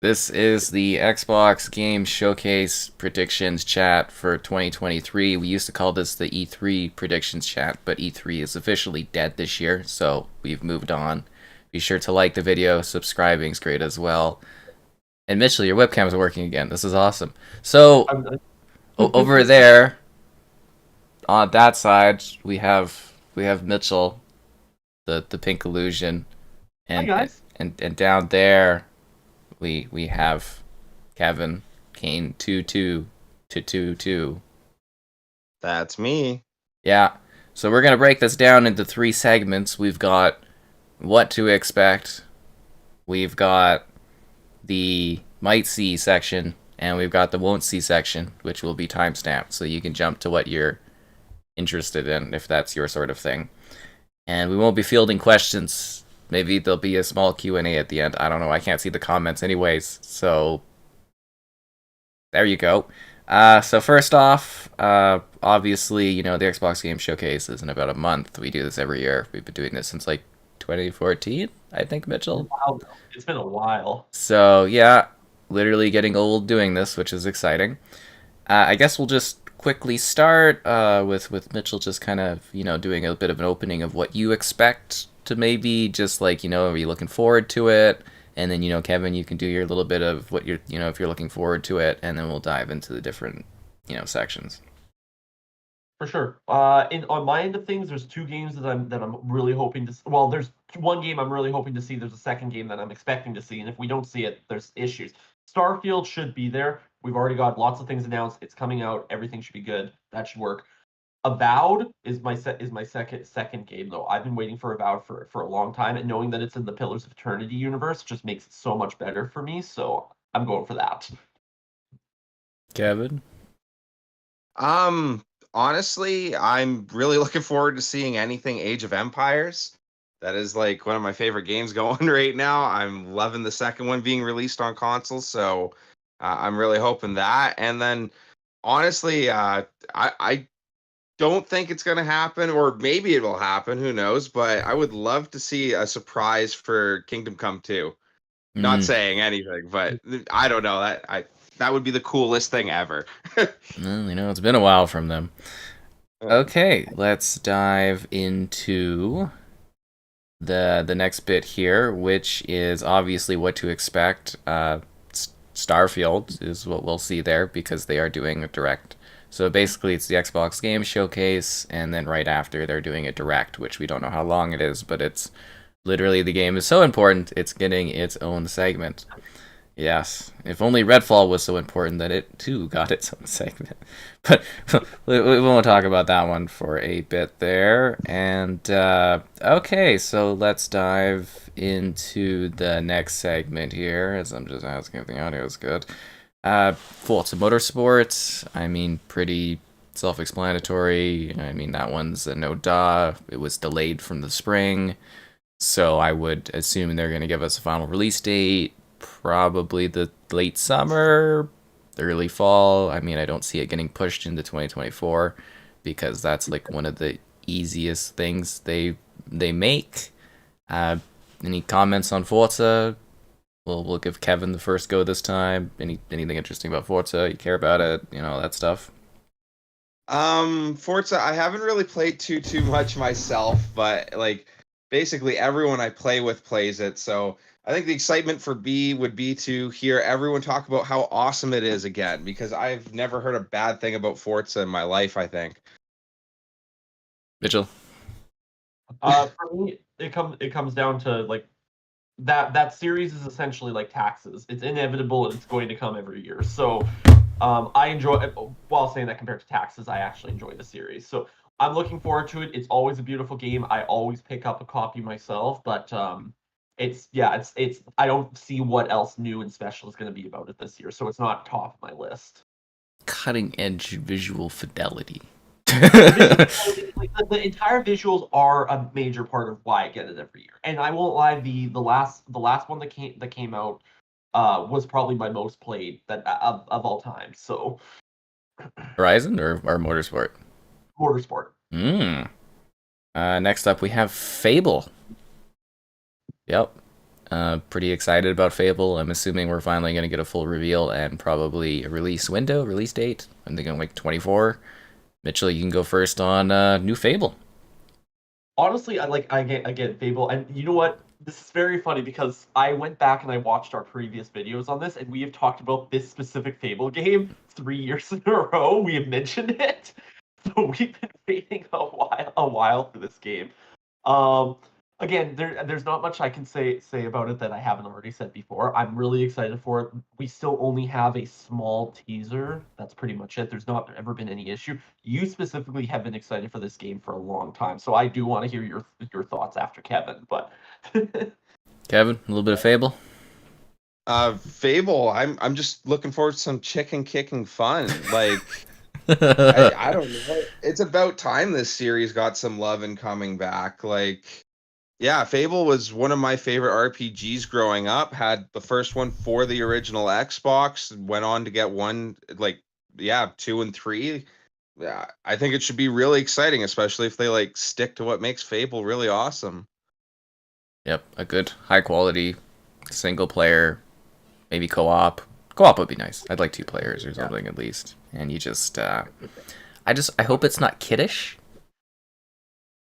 This is the Xbox Game Showcase predictions chat for 2023. We used to call this the E3 predictions chat, but E3 is officially dead this year, so we've moved on. Be sure to like the video, subscribing is great as well. And Mitchell, your webcam is working again. This is awesome. So, I'm- over there on that side, we have Mitchell, the pink illusion, Hi and guys. and down there we have Kevin Kane 2-2-2-2-2. That's me. Yeah. So we're gonna break this down into three segments. We've got what to expect. We've got the might see section, and we've got the won't see section, which will be timestamped, so you can jump to what you're interested in if that's your sort of thing. And we won't be fielding questions. Maybe there'll be a small Q&A at the end. I don't know. I can't see the comments anyways. So there you go. So first off, obviously, the Xbox Game Showcase is in about a month. We do this every year. We've been doing this since like 2014, I think, Mitchell. Wow, it's been a while. So yeah, literally getting old doing this, which is exciting. I guess we'll just quickly start with Mitchell just kind of doing a bit of an opening of what you expect to maybe just like are you looking forward to it, and then Kevin, you can do your little bit of what you're if you're looking forward to it, and then we'll dive into the different sections. For sure. In on my end of things, there's two games that I'm really hoping to. Well, there's one game I'm really hoping to see. There's a second game that I'm expecting to see, and if we don't see it, there's issues. Starfield should be there. We've already got lots of things announced. It's coming out. Everything should be good. That should work. Avowed is my second game though. I've been waiting for Avowed for a long time, and knowing that it's in the Pillars of Eternity universe just makes it so much better for me. So I'm going for that. Kevin. Um, Honestly, I'm really looking forward to seeing anything Age of Empires. That is like one of my favorite games going right now. I'm loving the second one being released on consoles, so I'm really hoping that. And then, honestly, I don't think it's going to happen, or maybe it will happen. Who knows? But I would love to see a surprise for Kingdom Come 2. Not Mm. saying anything, but I don't know. That would be the coolest thing ever. Well, it's been a while from them. Okay, let's dive into the next bit here, which is obviously what to expect. Starfield is what we'll see there because they are doing a direct. So basically, it's the Xbox Game Showcase, and then right after they're doing a direct, which we don't know how long it is, but it's literally the game is so important, it's getting its own segment. Yes, if only Redfall was so important that it too got its own segment. But we won't talk about that one for a bit there. And okay, so let's dive into the next segment here, as I'm just asking if the audio is good. Forza Motorsports, I mean, pretty self-explanatory. I mean, that one's a no duh. It was delayed from the spring, so I would assume they're going to give us a final release date, probably the late summer, early fall. I mean, I don't see it getting pushed into 2024 because that's like one of the easiest things they make. Uh, any comments on Forza? We'll give Kevin the first go this time. Anything interesting about Forza? You care about it? That stuff. Forza, I haven't really played too much myself, but like basically everyone I play with plays it. So I think the excitement for B would be to hear everyone talk about how awesome it is again, because I've never heard a bad thing about Forza in my life, I think. Mitchell. For me, it comes down to like that series is essentially like taxes. It's inevitable and it's going to come every year. So I enjoy while saying that compared to taxes, I actually enjoy the series. So I'm looking forward to it. It's always a beautiful game. I always pick up a copy myself, but it's I don't see what else new and special is going to be about it this year. So it's not top of my list. Cutting edge visual fidelity. The visuals, like, the entire visuals are a major part of why I get it every year. And I won't lie, the last one that came out was probably my most played of all time. So Horizon or Motorsport? Motorsport. Next up, we have Fable. Yep. Pretty excited about Fable. I'm assuming we're finally going to get a full reveal and probably a release date. I'm thinking like 24. Mitchell, you can go first on new Fable. Honestly, I get Fable, and you know what? This is very funny because I went back and I watched our previous videos on this, and we have talked about this specific Fable game 3 years in a row. We have mentioned it, so we've been waiting a while for this game. Um, Again, there's not much I can say about it that I haven't already said before. I'm really excited for it. We still only have a small teaser. That's pretty much it. There's not ever been any issue. You specifically have been excited for this game for a long time, so I do want to hear your thoughts after Kevin. But Kevin, a little bit of Fable. Fable, I'm just looking forward to some chicken kicking fun. Like I don't know. It's about time this series got some love and coming back. Like, yeah, Fable was one of my favorite RPGs growing up. Had the first one for the original Xbox, went on to get one, like, yeah, two and three. Yeah, I think it should be really exciting, especially if they like stick to what makes Fable really awesome. Yep, a good high quality single player, maybe co-op. Co-op would be nice. I'd like two players or yeah, something at least. And you just, I hope it's not kiddish.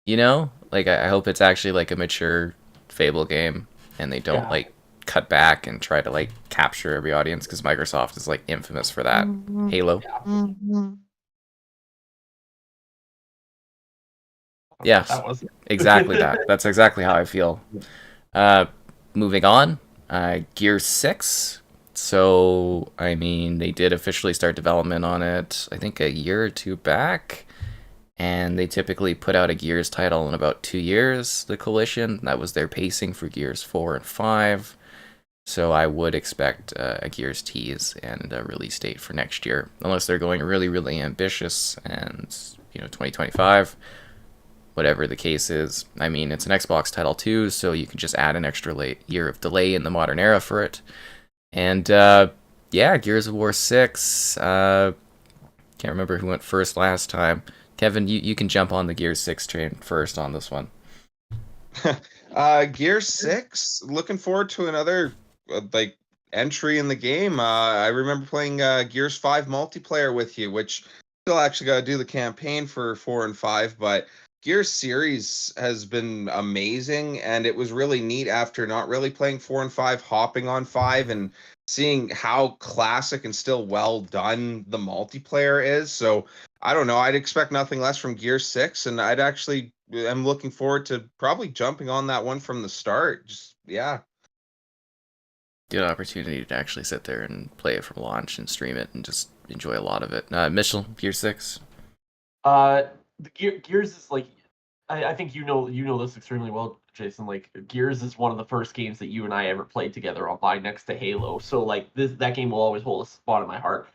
You know, like I hope it's actually like a mature Fable game, and they don't yeah, like cut back and try to like capture every audience because Microsoft is like infamous for that. Halo, yeah. I don't know what yes, that was. exactly that. That's exactly how I feel. Uh, Moving on, Gear 6. So, I mean, they did officially start development on it, I think a year or two back. And they typically put out a Gears title in about 2 years, the Coalition. That was their pacing for Gears 4 and 5. So I would expect a Gears tease and a release date for next year, unless they're going really, really ambitious and, 2025 whatever the case is. I mean, it's an Xbox title too, so you can just add an extra year of delay in the modern era for it. And yeah, Gears of War 6. Can't remember who went first last time. Kevin, you can jump on the Gears 6 train first on this one. Gear 6, looking forward to another like entry in the game. I remember playing Gears 5 multiplayer with you, which still actually got to do the campaign for 4 and 5, but Gears series has been amazing, and it was really neat after not really playing 4 and 5, hopping on 5 and seeing how classic and still well done the multiplayer is. So I don't know. I'd expect nothing less from Gear 6, and I'd actually am looking forward to probably jumping on that one from the start. Just yeah. Good opportunity to actually sit there and play it from launch and stream it and just enjoy a lot of it. Mitchell, Gear 6. Uh, the Gears is like, I think you know this extremely well, Jason. Like Gears is one of the first games that you and I ever played together online next to Halo. So like that game will always hold a spot in my heart.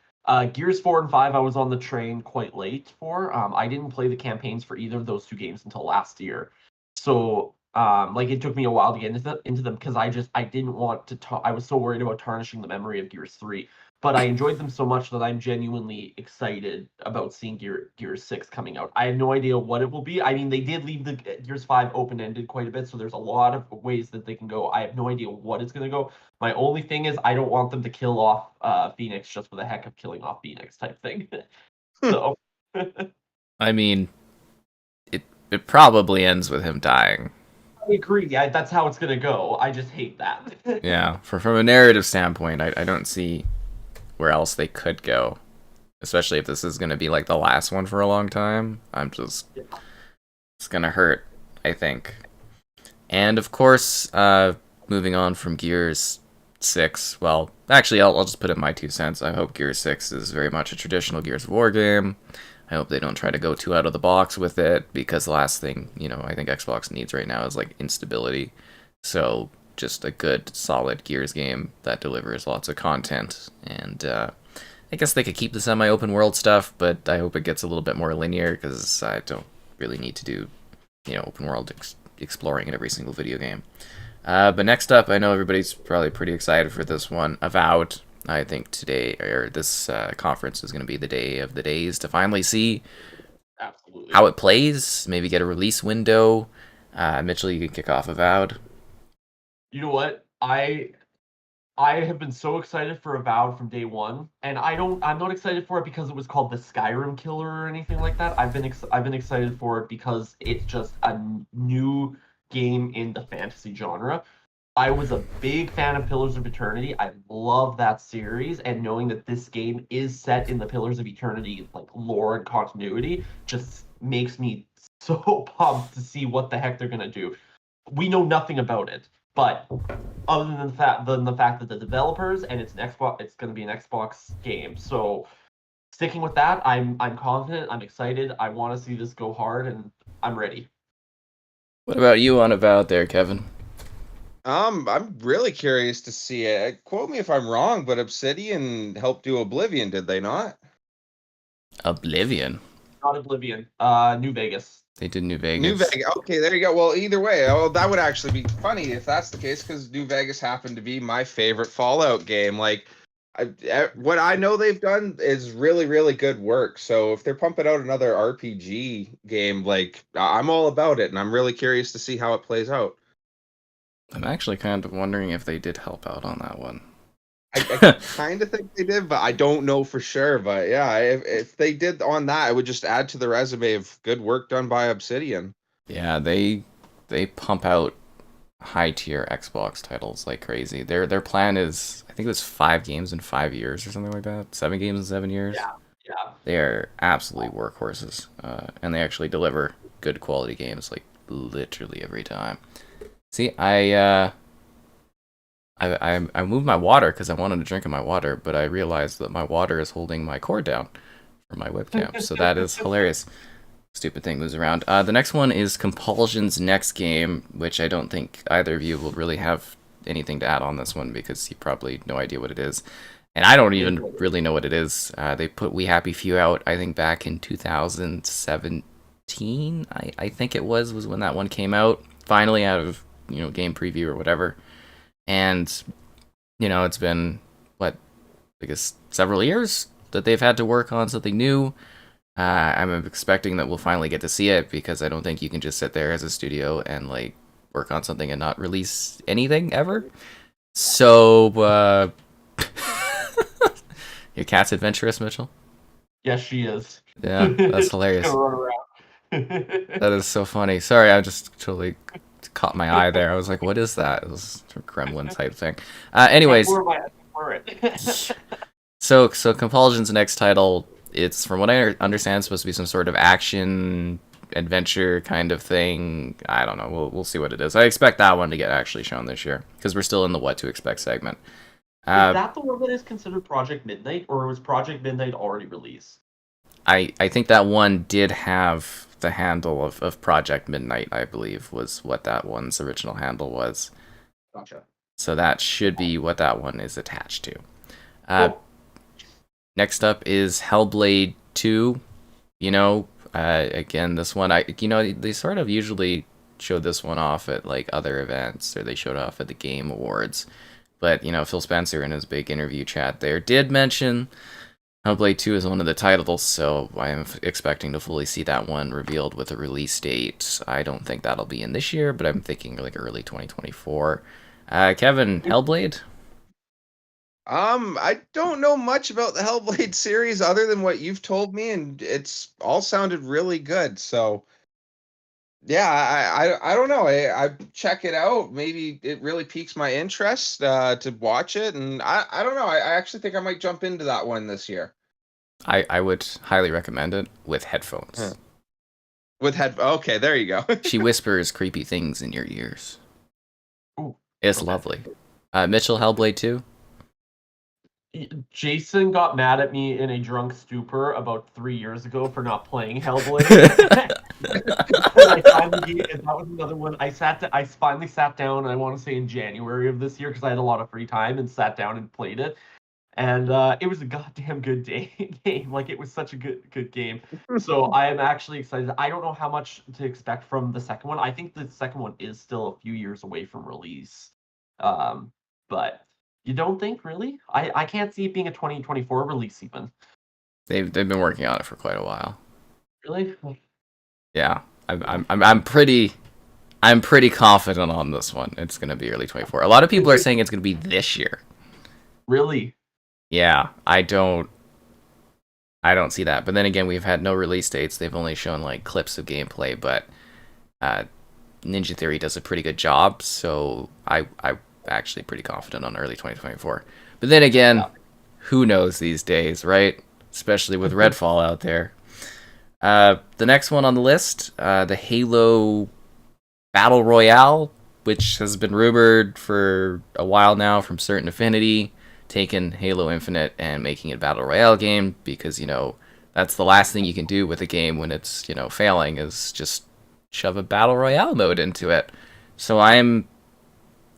Gears 4 and 5, I was on the train quite late for. I didn't play the campaigns for either of those two games until last year. So like it took me a while to get into them because I didn't want to. I was so worried about tarnishing the memory of Gears 3, but I enjoyed them so much that I'm genuinely excited about seeing Gears 6 coming out. I have no idea what it will be. I mean, they did leave the Gears 5 open ended quite a bit, so there's a lot of ways that they can go. I have no idea what it's going to go. My only thing is, I don't want them to kill off Phoenix just for the heck of killing off Phoenix type thing. So, I I mean, it probably ends with him dying. agree. That's how it's going to go. I just hate that. Yeah, from a narrative standpoint, I don't see where else they could go, especially if this is going to be like the last one for a long time. It's going to hurt, I think. And of course, moving on from Gears 6, well, actually, I'll just put in my 2 cents. I hope Gears 6 is very much a traditional Gears of War game. I hope they don't try to go too out of the box with it, because the last thing, I think Xbox needs right now is like instability. So, just a good, solid Gears game that delivers lots of content. And I guess they could keep the semi open world stuff, but I hope it gets a little bit more linear, because I don't really need to do, open world exploring in every single video game. But next up, I know everybody's probably pretty excited for this one. Avowed. I think today, or this conference is going to be the day of the days to finally see Absolutely. how it plays, maybe get a release window. Mitchell, you can kick off Avowed. You know what? I have been so excited for Avowed from day one, and I'm not excited for it because it was called the Skyrim Killer or anything like that. I've been excited for it because it's just a new game in the fantasy genre. I was a big fan of Pillars of Eternity. I love that series, and knowing that this game is set in the Pillars of Eternity like lore and continuity just makes me so pumped to see what the heck they're gonna do. We know nothing about it, but other than the fact that the developers and it's going to be an Xbox game. So sticking with that, I'm confident, I'm excited, I want to see this go hard, and I'm ready. What about you on Avowed there, Kevin? I'm really curious to see it. Quote me if I'm wrong, but Obsidian helped do Oblivion, did they not? Oblivion. Not Oblivion, New Vegas. They did New New Vegas. Vegas. Okay, there you go. Well, either way, oh, that would actually be funny if that's the case, because New Vegas happened to be my favorite Fallout game. Like, what I know they've done is really, really good work. So if they're pumping out another RPG game, like, I'm all about it, and I'm really curious to see how it plays out. I'm actually kind of wondering if they did help out on that one. I kind of think they did, but I don't know for sure. But yeah, if they did on that, it would just add to the resume of good work done by Obsidian. Yeah, they pump out high tier Xbox titles like crazy. Their plan is I think it was 5 games in 5 years or something like that. 7 games in 7 years. Yeah, yeah. They are absolutely workhorses, and they actually deliver good quality games like literally every time. See, I moved my water because I wanted to drink in my water, but I realized that my water is holding my cord down for my webcam. So that is hilarious. Stupid thing moves around. The next one is Compulsion's next game, which I don't think either of you will really have anything to add on this one because you probably no idea what it is. And I don't even really know what it is. They put We Happy Few out, I think, back in 2017. I think it was when that one came out. Finally, out of game preview or whatever. And it's been what I guess several years that they've had to work on something new. I'm expecting that we'll finally get to see it because I don't think you can just sit there as a studio and like work on something and not release anything ever. So, your cat's adventurous, Mitchell. Yes, she is. Yeah, that's hilarious. That is so funny. Sorry, I just totally caught my eye there. I was like, "What is that?" It was a gremlin type thing. Anyways, so Compulsion's next title, it's from what I understand supposed to be some sort of action adventure kind of thing. I don't know. We'll see what it is. I expect that one to get actually shown this year because we're still in the what to expect segment. Is that the one that is considered Project Midnight, or was Project Midnight already released? I think that one did have the handle of Project Midnight, I believe, was what that one's original handle was. Gotcha. So that should be what that one is attached to. Cool. Next up is Hellblade 2. Again, this one, they sort of usually show this one off at like other events, or they showed off at the Game Awards. But, Phil Spencer in his big interview chat there did mention Hellblade 2 is one of the titles, so I am expecting to fully see that one revealed with a release date. I don't think that'll be in this year, but I'm thinking like early 2024. Kevin, Hellblade? I don't know much about the Hellblade series other than what you've told me, and it's all sounded really good. So, yeah, I don't know. I check it out. Maybe it really piques my interest to watch it, and I don't know. I actually think I might jump into that one this year. I would highly recommend it with headphones. Huh. Okay, there you go. She whispers creepy things in your ears. Ooh, it's okay. Lovely. Mitchell, Hellblade 2? Jason got mad at me in a drunk stupor about 3 years ago for not playing Hellblade. That was another one. I finally sat down. I want to say in January of this year because I had a lot of free time and sat down and played it. And it was a goddamn good game. Like it was such a good game. So I am actually excited. I don't know how much to expect from the second one. I think the second one is still a few years away from release. But you don't think really? I can't see it being a 2024 release even. They've been working on it for quite a while. Really? Yeah, I'm pretty I'm pretty confident on this one. It's going to be early 24. A lot of people are saying it's going to be this year. Really? Yeah, I don't see that. But then again, we've had no release dates. They've only shown like clips of gameplay, but uh, Ninja Theory does a pretty good job, so I'm actually pretty confident on early 2024. But then again, Yeah. who knows these days, right? Especially with Redfall out there. The next one on the list, the Halo Battle Royale, which has been rumored for a while now from Certain Affinity, taking Halo Infinite and making it a Battle Royale game because, that's the last thing you can do with a game when it's, failing is just shove a Battle Royale mode into it. So I'm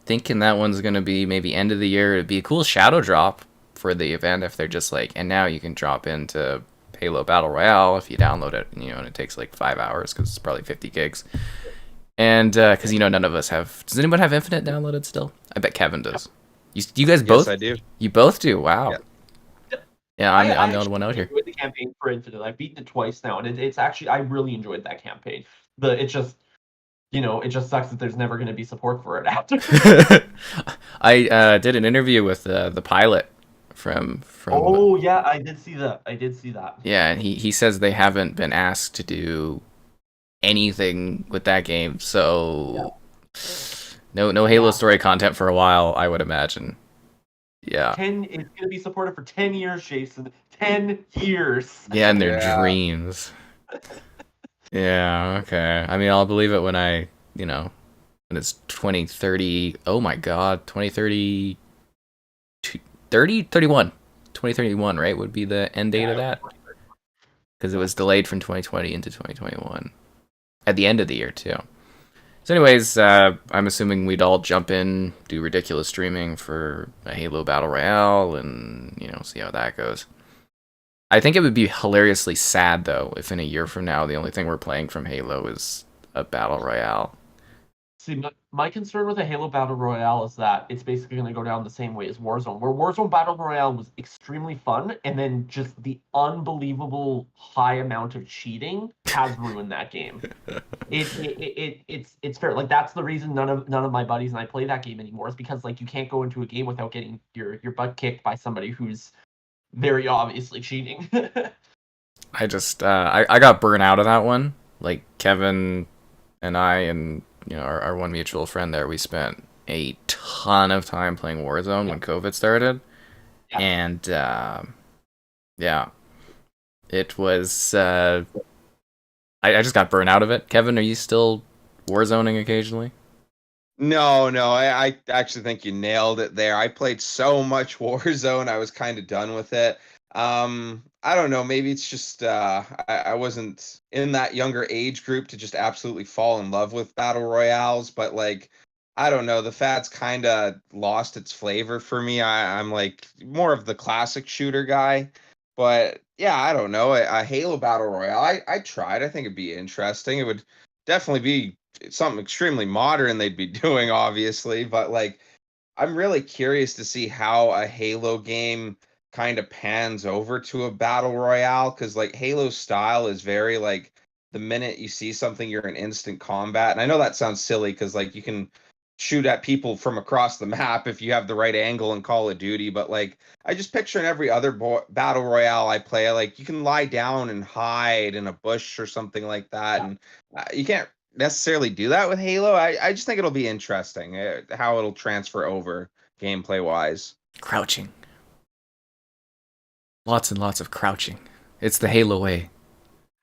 thinking that one's going to be maybe end of the year. It'd be a cool shadow drop for the event if they're just like, and now you can drop into Halo Battle Royale if you download it, and it takes like 5 hours because it's probably 50 gigs. And because none of us have. Does anyone have Infinite downloaded still? I bet Kevin does. You guys both? Yes, I do. You both do. Wow. Yeah. Yeah, I I'm the only actually one out here. enjoyed the campaign for Infinite. I've beaten it twice now, and it's actually I really enjoyed that campaign. It just it just sucks that there's never going to be support for it after. I did an interview with the pilot from. Oh yeah, I did see that. I did see that. Yeah, and he says they haven't been asked to do anything with that game, so no Halo story content for a while, I would imagine. Yeah. It's going to be supported for 10 years, Jason. 10 years. Yeah, in their Yeah. dreams. Yeah, okay. I mean, I'll believe it when when it's 2030. Oh my god, 2030 31. 2031, right? Would be the end date of that because it was delayed from 2020 into 2021 at the end of the year too. So anyways, I'm assuming we'd all jump in, do ridiculous streaming for a Halo Battle Royale, and, see how that goes. I think it would be hilariously sad, though, if in a year from now, the only thing we're playing from Halo is a Battle Royale. See, my concern with a Halo Battle Royale is that it's basically going to go down the same way as Warzone, where Warzone Battle Royale was extremely fun, and then just the unbelievable high amount of cheating has ruined that game. It's fair. Like that's the reason none of my buddies and I play that game anymore is because like you can't go into a game without getting your butt kicked by somebody who's very obviously cheating. I just, I got burnt out of that one. Like, Kevin and I and, our one mutual friend there, we spent a ton of time playing Warzone when COVID started. Yeah. And, yeah. It was, I just got burnt out of it. Kevin, are you still Warzoning occasionally? No, I actually think you nailed it there. I played so much Warzone, I was kind of done with it. I don't know, maybe it's just I wasn't in that younger age group to just absolutely fall in love with battle royales, but like I don't know, the fad's kind of lost its flavor for me. I'm like more of the classic shooter guy, but yeah, I don't know, a Halo battle royale. I tried. I think it'd be interesting. It would definitely be something extremely modern they'd be doing, obviously, but like I'm really curious to see how a Halo game kind of pans over to a battle royale because like Halo's style is very like the minute you see something you're in instant combat. And I know that sounds silly because like you can shoot at people from across the map if you have the right angle in Call of Duty, but like I just picture in every other battle royale I play, like you can lie down and hide in a bush or something like that, and you can't necessarily do that with Halo. I just think it'll be interesting how it'll transfer over gameplay wise. Crouching. Lots and lots of crouching. It's the Halo way.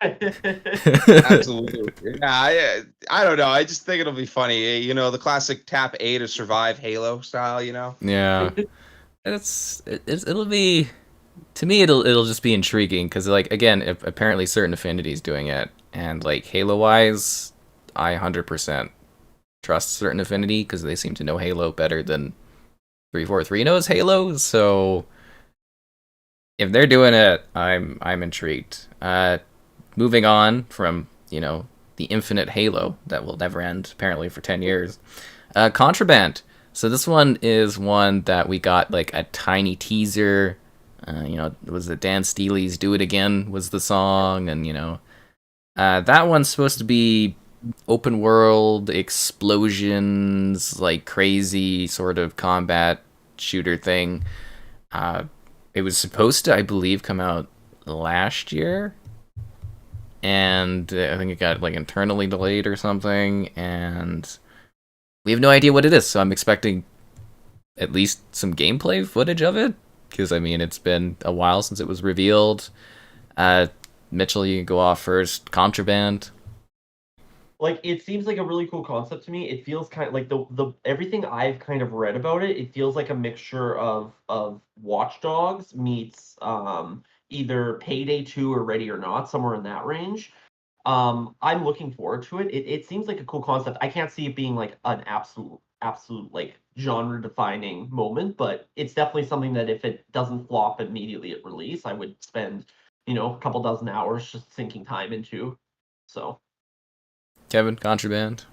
Absolutely. Yeah, I don't know. I just think it'll be funny. The classic tap A to survive Halo style. Yeah. It'll be, to me it'll just be intriguing because like again apparently Certain Affinity's doing it, and like Halo wise I 100% trust Certain Affinity because they seem to know Halo better than 343 knows Halo. So if they're doing it, I'm intrigued. Moving on from the infinite Halo that will never end apparently for 10 years. Contraband. So this one is one that we got like a tiny teaser. It was the Dan Steely's "Do It Again" was the song, and that one's supposed to be open world explosions, like crazy sort of combat shooter thing. Uh, it was supposed to, I believe, come out last year, and I think it got like internally delayed or something, and we have no idea what it is. So I'm expecting at least some gameplay footage of it, because I mean it's been a while since it was revealed. Uh, Mitchell, you can go off first. Contraband. Like it seems like a really cool concept to me. It feels kind of like the everything I've kind of read about it. It feels like a mixture of Watch Dogs meets either Payday 2 or Ready or Not, somewhere in that range. I'm looking forward to it. It seems like a cool concept. I can't see it being like an absolute like genre defining moment, but it's definitely something that if it doesn't flop immediately at release, I would spend, a couple dozen hours just sinking time into. So Kevin, Contraband.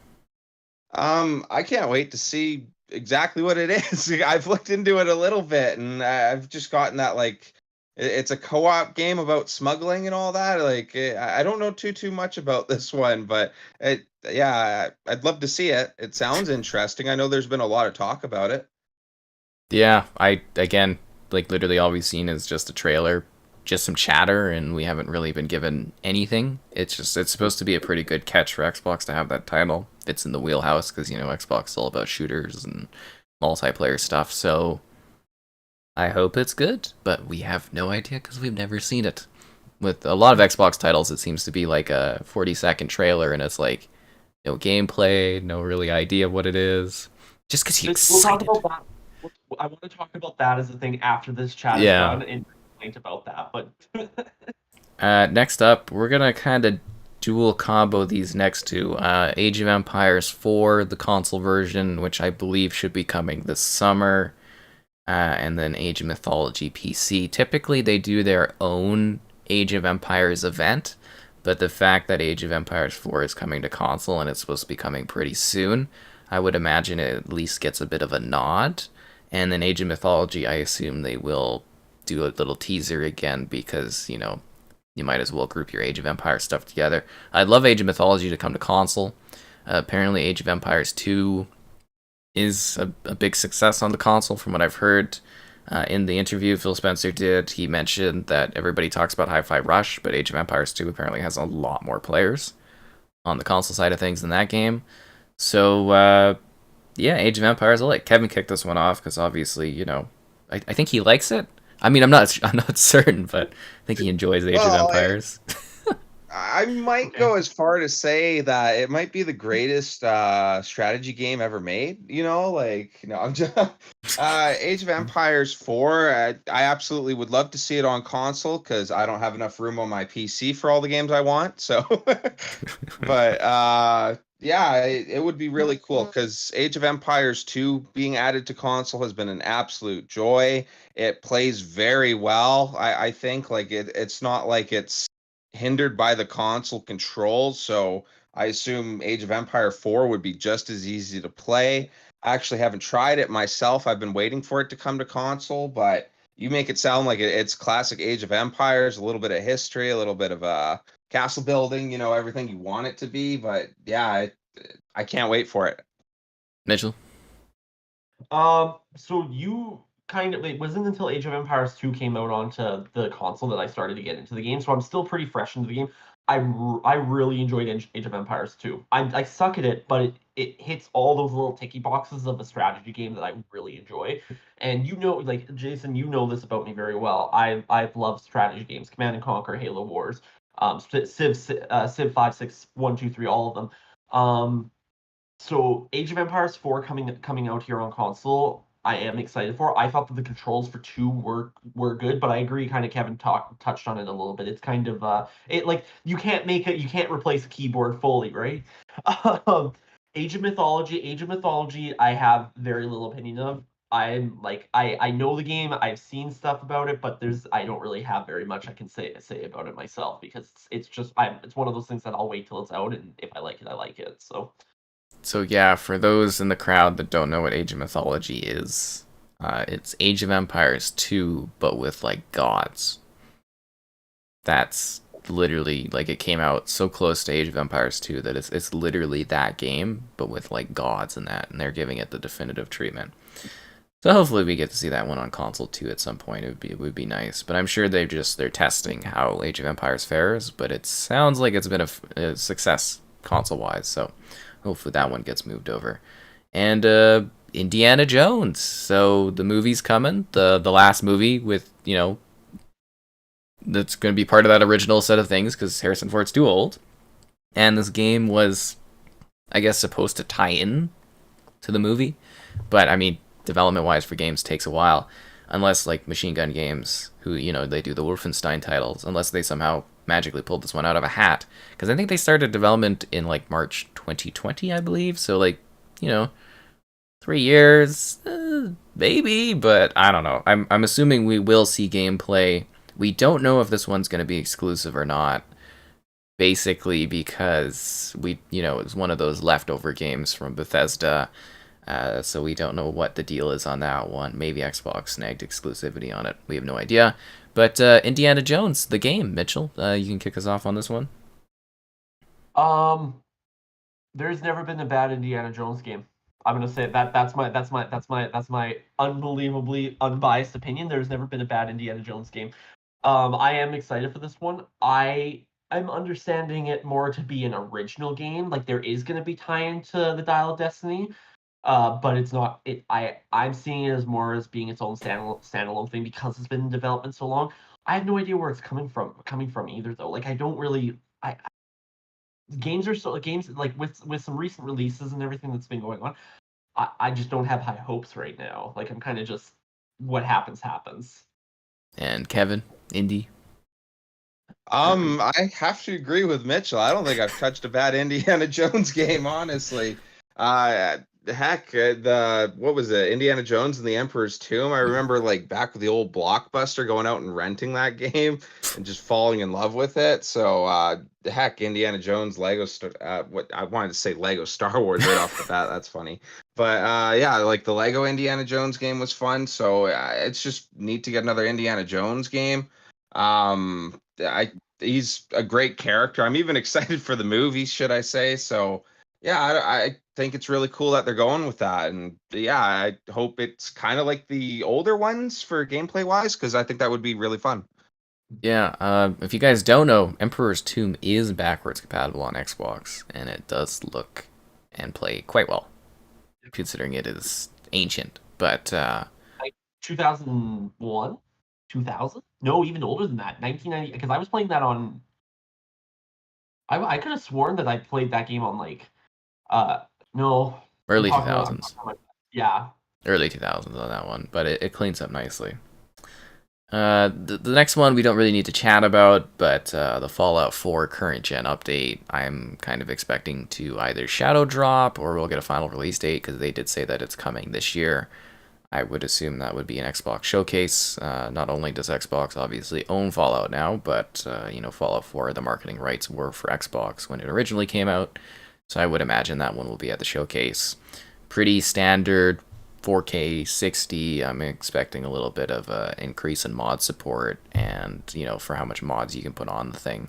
I can't wait to see exactly what it is. I've looked into it a little bit, and I've just gotten that like it's a co-op game about smuggling and all that. Like I don't know too much about this one, but yeah, I'd love to see it. It sounds interesting. I know there's been a lot of talk about it. Yeah, I again like literally all we've seen is just a trailer, just some chatter, and we haven't really been given anything. It's supposed to be a pretty good catch for Xbox to have that title. It's in the wheelhouse because Xbox is all about shooters and multiplayer stuff. So I hope it's good, but we have no idea because we've never seen it. With a lot of Xbox titles, it seems to be like a 40-second trailer, and it's like no gameplay, no really idea what it is. Just because you're we'll talk excited. about that. I want to talk about that as a thing after this chat is Yeah. done and complaint about that. But Next up, we're gonna kind of dual combo these next two. Age of Empires 4, the console version, which I believe should be coming this summer, and then Age of Mythology PC. Typically, they do their own Age of Empires event, but the fact that Age of Empires 4 is coming to console and it's supposed to be coming pretty soon, I would imagine it at least gets a bit of a nod. And then Age of Mythology, I assume they will do a little teaser again because, you might as well group your Age of Empires stuff together. I'd love Age of Mythology to come to console. Apparently, Age of Empires 2 is a big success on the console, from what I've heard. In the interview Phil Spencer did, he mentioned that everybody talks about Hi-Fi Rush, but Age of Empires 2 apparently has a lot more players on the console side of things than that game. So, yeah, Age of Empires. I'll let Kevin kick this one off because obviously, I think he likes it. I mean, I'm not certain, but I think he enjoys Age of Well, Empires. I might okay. go as far to say that it might be the greatest strategy game ever made. I'm just Age of Empires 4. I absolutely would love to see it on console because I don't have enough room on my PC for all the games I want. So, but yeah, it would be really cool because Age of Empires 2 being added to console has been an absolute joy. It plays very well. I think like it's not like it's hindered by the console controls. So I assume Age of Empire 4 would be just as easy to play. I actually haven't tried it myself. I've been waiting for it to come to console, but you make it sound like it's classic Age of Empires, a little bit of history, a little bit of castle building, everything you want it to be. But yeah, I can't wait for it. Mitchell. So you kind of it wasn't until Age of Empires 2 came out onto the console that I started to get into the game. So I'm still pretty fresh into the game. I really enjoyed Age of Empires 2. I suck at it, but it hits all those little ticky boxes of a strategy game that I really enjoy. And like Jason, you know this about me very well. I've loved strategy games, Command and Conquer, Halo Wars, Civ 5, 6, 1, 2, 3, all of them. So Age of Empires 4 coming out here on console, I am excited for. I thought that the controls for 2 were good, but I agree kind of Kevin touched on it a little bit. It's kind of it like you can't replace a keyboard fully, right? Um, Age of Mythology, I have very little opinion of. I'm like I know the game, I've seen stuff about it, but I don't really have very much I can say about it myself because it's just it's one of those things that I'll wait till it's out, and if I like it, I like it. So So yeah, for those in the crowd that don't know what Age of Mythology is, it's Age of Empires 2, but with like gods. That's literally like it came out so close to Age of Empires 2 that it's literally that game, but with like gods and that, and they're giving it the definitive treatment. So hopefully we get to see that one on console too at some point. It would be nice, but I'm sure they're testing how Age of Empires fares. But it sounds like it's been a success console wise, so hopefully that one gets moved over. And Indiana Jones. So the movie's coming, the last movie with that's going to be part of that original set of things because Harrison Ford's too old, and this game was, I guess, supposed to tie in to the movie, but I mean development wise for games takes a while, unless like Machine Gun Games, who they do the Wolfenstein titles, unless they somehow magically pulled this one out of a hat, because I think they started development in like March 2020, I believe. So like 3 years, maybe, but I don't know. I'm assuming we will see gameplay. We don't know if this one's going to be exclusive or not. Basically, because it's one of those leftover games from Bethesda. So we don't know what the deal is on that one. Maybe Xbox snagged exclusivity on it. We have no idea. But Indiana Jones, the game, Mitchell, you can kick us off on this one. There's never been a bad Indiana Jones game. I'm gonna say that that's my unbelievably unbiased opinion. There's never been a bad Indiana Jones game. I am excited for this one. I'm understanding it more to be an original game. Like there is gonna be tie-in to the Dial of Destiny, but it's not. I'm seeing it as more as being its own standalone thing because it's been in development so long. I have no idea where it's coming from either though. Like I don't really. I games like with some recent releases and everything that's been going on. I just don't have high hopes right now. Like I'm kind of just what happens. And Kevin, Indy. I have to agree with Mitchell. I don't think I've touched a bad Indiana Jones game, honestly. Heck, the what was it? Indiana Jones and the Emperor's Tomb. I remember like back with the old Blockbuster, going out and renting that game and just falling in love with it. So, heck, Indiana Jones, what I wanted to say, Lego Star Wars right off the bat. That's funny, but yeah, like the Lego Indiana Jones game was fun. So it's just neat to get another Indiana Jones game. He's a great character. I'm even excited for the movie, should I say? So yeah, I think it's really cool that they're going with that, and yeah, I hope it's kind of like the older ones for gameplay wise, because I think that would be really fun. Yeah, if you guys don't know, Emperor's Tomb is backwards compatible on Xbox, and it does look and play quite well, considering it is ancient. But Like 2001, 2000? No, even older than that. 1990. Because I was playing that on. I could have sworn that I played that game on like. No, I'm early talking about. 2000s. Yeah. Early 2000s on that one, but it cleans up nicely. The next one we don't really need to chat about, but the Fallout 4 current gen update, I'm kind of expecting to either shadow drop or we'll get a final release date because they did say that it's coming this year. I would assume that would be an Xbox showcase. Not only does Xbox obviously own Fallout now, but Fallout 4, the marketing rights were for Xbox when it originally came out, so I would imagine that one will be at the showcase. Pretty standard 4K 60. I'm expecting a little bit of an increase in mod support and for how much mods you can put on the thing,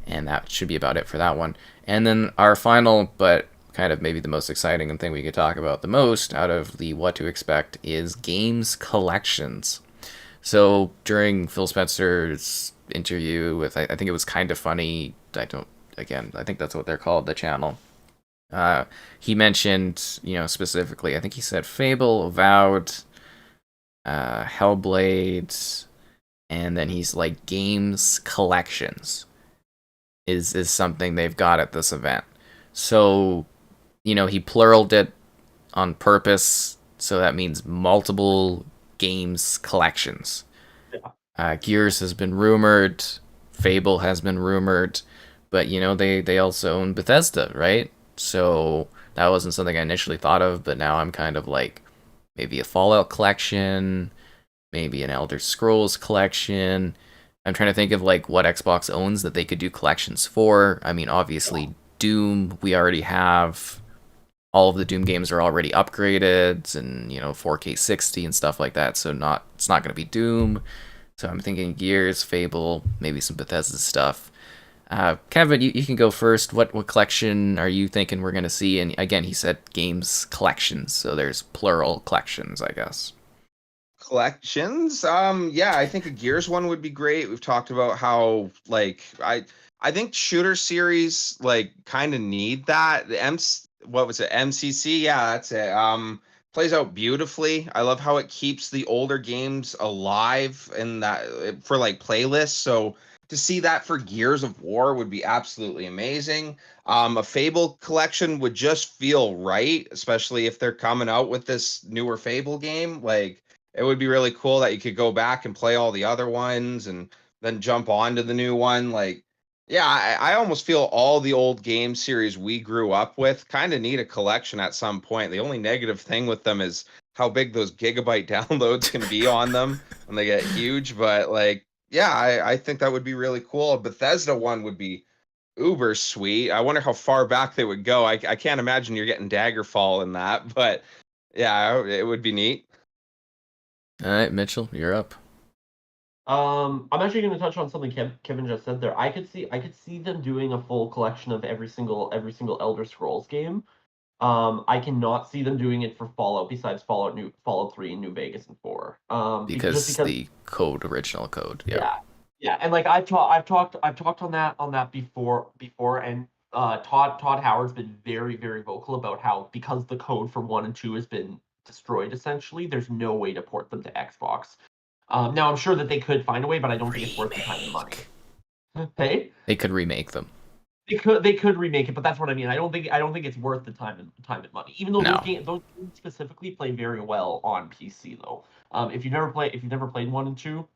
and that should be about it for that one. And then our final but kind of maybe the most exciting thing we could talk about the most out of the what to expect is games collections. So during Phil Spencer's interview with, I think it was Kind of Funny, I think that's what they're called, the channel, he mentioned, specifically, I think he said Fable, Avowed, Hellblade, and then he's like games collections is something they've got at this event. So, he pluraled it on purpose, so that means multiple games collections. Yeah. Gears has been rumored, Fable has been rumored, but they also own Bethesda, right? So that wasn't something I initially thought of, but now I'm kind of like maybe a Fallout collection, maybe an Elder Scrolls collection. I'm trying to think of like what Xbox owns that they could do collections for. I mean, obviously Doom, we already have. All of the Doom games are already upgraded and 4K 60 and stuff like that. So it's not going to be Doom. So I'm thinking Gears, Fable, maybe some Bethesda stuff. Kevin, you can go first. What collection are you thinking we're gonna see? And again, he said games collections, so there's plural collections, I guess. Collections. Yeah, I think a Gears one would be great. We've talked about how like I think shooter series like kind of need that. The what was it? MCC? Yeah, that's it. Plays out beautifully. I love how it keeps the older games alive in that for like playlists. So to see that for Gears of War would be absolutely amazing. A Fable collection would just feel right, especially if they're coming out with this newer Fable game. Like it would be really cool that you could go back and play all the other ones and then jump on to the new one. Like, yeah, I almost feel all the old game series we grew up with kind of need a collection at some point. The only negative thing with them is how big those gigabyte downloads can be on them when they get huge. But like, yeah, I think that would be really cool. A Bethesda one would be uber sweet. I wonder how far back they would go. I can't imagine you're getting Daggerfall in that, but yeah, it would be neat. All right, Mitchell, you're up. I'm actually going to touch on something Kevin just said there. I could see them doing a full collection of every single Elder Scrolls game. I cannot see them doing it for Fallout besides Fallout 3 and New Vegas and 4. Just Because because the original code, yeah. yeah. Yeah, and like I've talked on that before and Todd Howard's been very very vocal about how because the code for 1 and 2 has been destroyed essentially, there's no way to port them to Xbox. Now I'm sure that they could find a way, but I don't think it's worth the time and money. Hey, They could remake them. they could remake it, but that's what I mean. I don't think it's worth the time and money. Even though No. those games specifically play very well on PC though. If you've never played 1 and 2,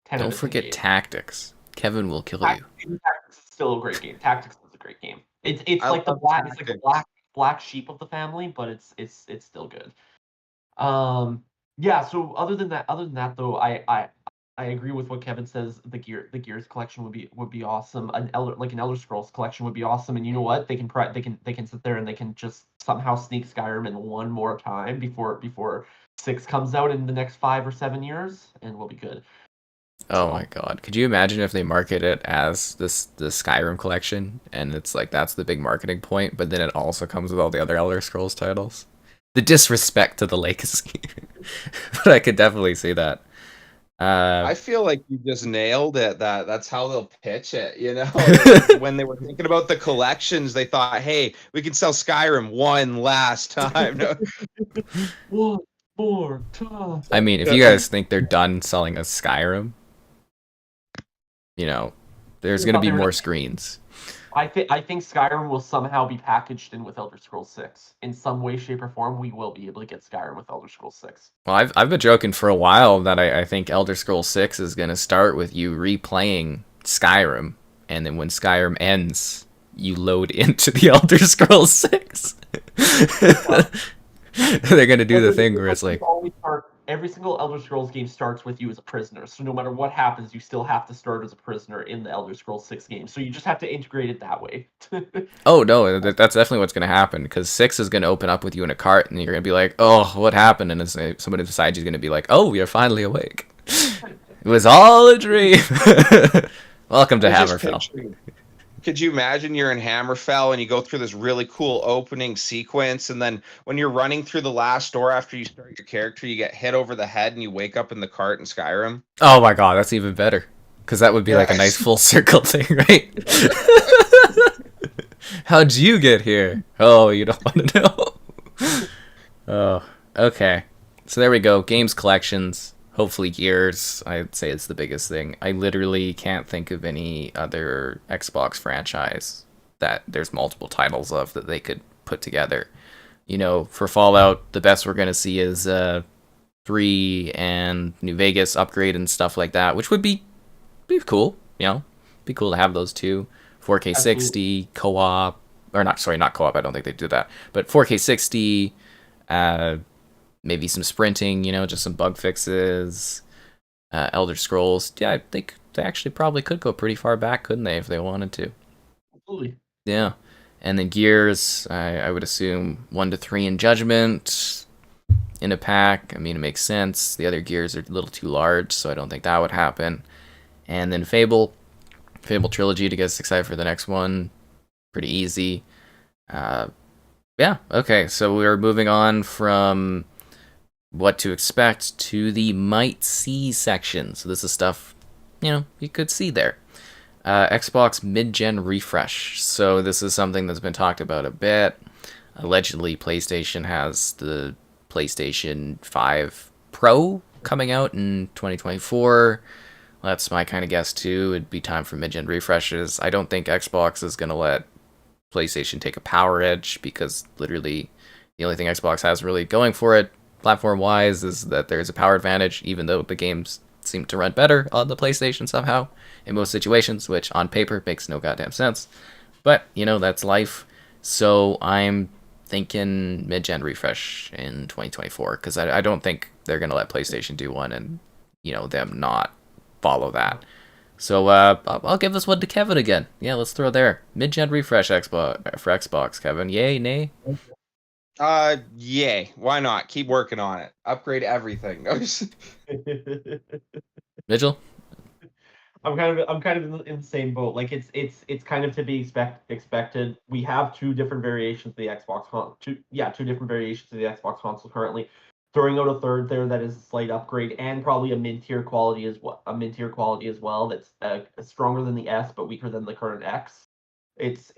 10 out Don't of 10 forget games. Tactics. Kevin will kill you. Tactics is still a great game. Tactics is a great game. It's I like the love black it's like the tactics. black sheep of the family, but it's still good. Um, yeah. So other than that though, I agree with what Kevin says. The Gears collection would be awesome. An Elder Scrolls collection would be awesome. And you know what? They can sit there and they can just somehow sneak Skyrim in one more time before 6 comes out in the next 5 or 7 years, and we'll be good. Oh my So god. Could you imagine if they market it as the Skyrim collection and it's like that's the big marketing point, but then it also comes with all the other Elder Scrolls titles? The disrespect to the legacy. But I could definitely see that. Uh I feel like you just nailed it. That's how they'll pitch it. You know, like when they were thinking about the collections, they thought, "Hey, we can sell Skyrim one last time." No, one more time. I mean, if you guys think they're done selling a Skyrim, you know, there's I going to thought be they were more gonna screens. I think Skyrim will somehow be packaged in with Elder Scrolls 6. In some way, shape, or form, we will be able to get Skyrim with Elder Scrolls 6. Well, I've been joking for a while that I think Elder Scrolls 6 is going to start with you replaying Skyrim, and then when Skyrim ends, you load into the Elder Scrolls 6. Well, They're going to do the every thing single where it's like, every single Elder Scrolls game starts with you as a prisoner. So no matter what happens, you still have to start as a prisoner in the Elder Scrolls 6 game. So you just have to integrate it that way. oh no, that's definitely what's going to happen, because 6 is going to open up with you in a cart, and you're going to be like, oh, what happened? And somebody decides you're going to be like, oh, you're finally awake. It was all a dream. Welcome to I'm just Hammerfell. picturing. Could you imagine you're in Hammerfell and you go through this really cool opening sequence, and then when you're running through the last door after you start your character, you get hit over the head and you wake up in the cart in Skyrim? Oh my god, that's even better. Because that would be like a nice Yes. full circle thing, right? How'd you get here? Oh, you don't want to know. Oh, okay. So there we go. Games collections. Hopefully Gears. I'd say it's the biggest thing. I literally can't think of any other Xbox franchise that there's multiple titles of that they could put together. You know, for Fallout, the best we're going to see is 3 and New Vegas upgrade and stuff like that, which would be cool, you know? Be cool to have those two. 4K Absolutely. 60 co-op, or not, sorry, not co-op. I don't think they do that. But 4K 60, uh, maybe some sprinting, you know, just some bug fixes. Elder Scrolls, yeah, I think they actually probably could go pretty far back, couldn't they, if they wanted to? Absolutely. Yeah. And then Gears, I would assume 1 to 3 in Judgment. in a pack. I mean, it makes sense. The other gears are a little too large, so I don't think that would happen. And then Fable Trilogy to get us excited for the next one. Pretty easy. Yeah, okay, so we're moving on from what to expect to the might see section. So this is stuff, you could see there. Xbox mid-gen refresh. So this is something that's been talked about a bit. Allegedly, PlayStation has the PlayStation 5 Pro coming out in 2024. That's my kind of guess too. It'd be time for mid-gen refreshes. I don't think Xbox is going to let PlayStation take a power edge, because literally the only thing Xbox has really going for it platform-wise is that there's a power advantage, even though the games seem to run better on the PlayStation somehow in most situations, which on paper makes no goddamn sense. But, that's life. So I'm thinking mid-gen refresh in 2024, because I don't think they're going to let PlayStation do one and, them not follow that. So I'll give this one to Kevin again. Yeah, let's throw there. Mid-gen refresh Xbox for Xbox, Kevin. Yay, nay? Yay. Why not? Keep working on it. Upgrade everything. Vigil? I'm kind of in the same boat. Like it's kind of to be expected. We have two different variations of the two different variations of the Xbox console currently. Throwing out a third there that is a slight upgrade and probably a mid-tier quality as well. That's stronger than the S but weaker than the current X. It's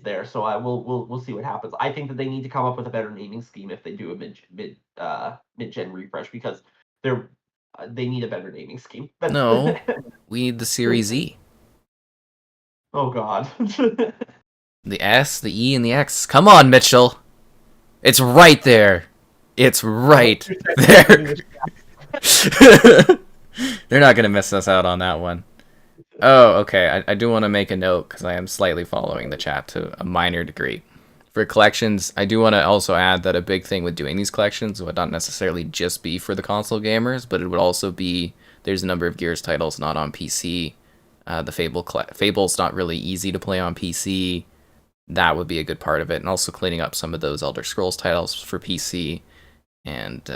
there. So we'll see what happens. I think that they need to come up with a better naming scheme if they do a mid-gen refresh, because they need a better naming scheme. No, we need the Series E. Oh God. The S, the E, and the X. Come on, Mitchell. It's right there. It's right there. They're not going to miss us out on that one. Oh, okay. I do want to make a note, because I am slightly following the chat to a minor degree. For collections, I do want to also add that a big thing with doing these collections would not necessarily just be for the console gamers, but it would also be, there's a number of Gears titles not on PC. The Fable's not really easy to play on PC. That would be a good part of it. And also cleaning up some of those Elder Scrolls titles for PC, and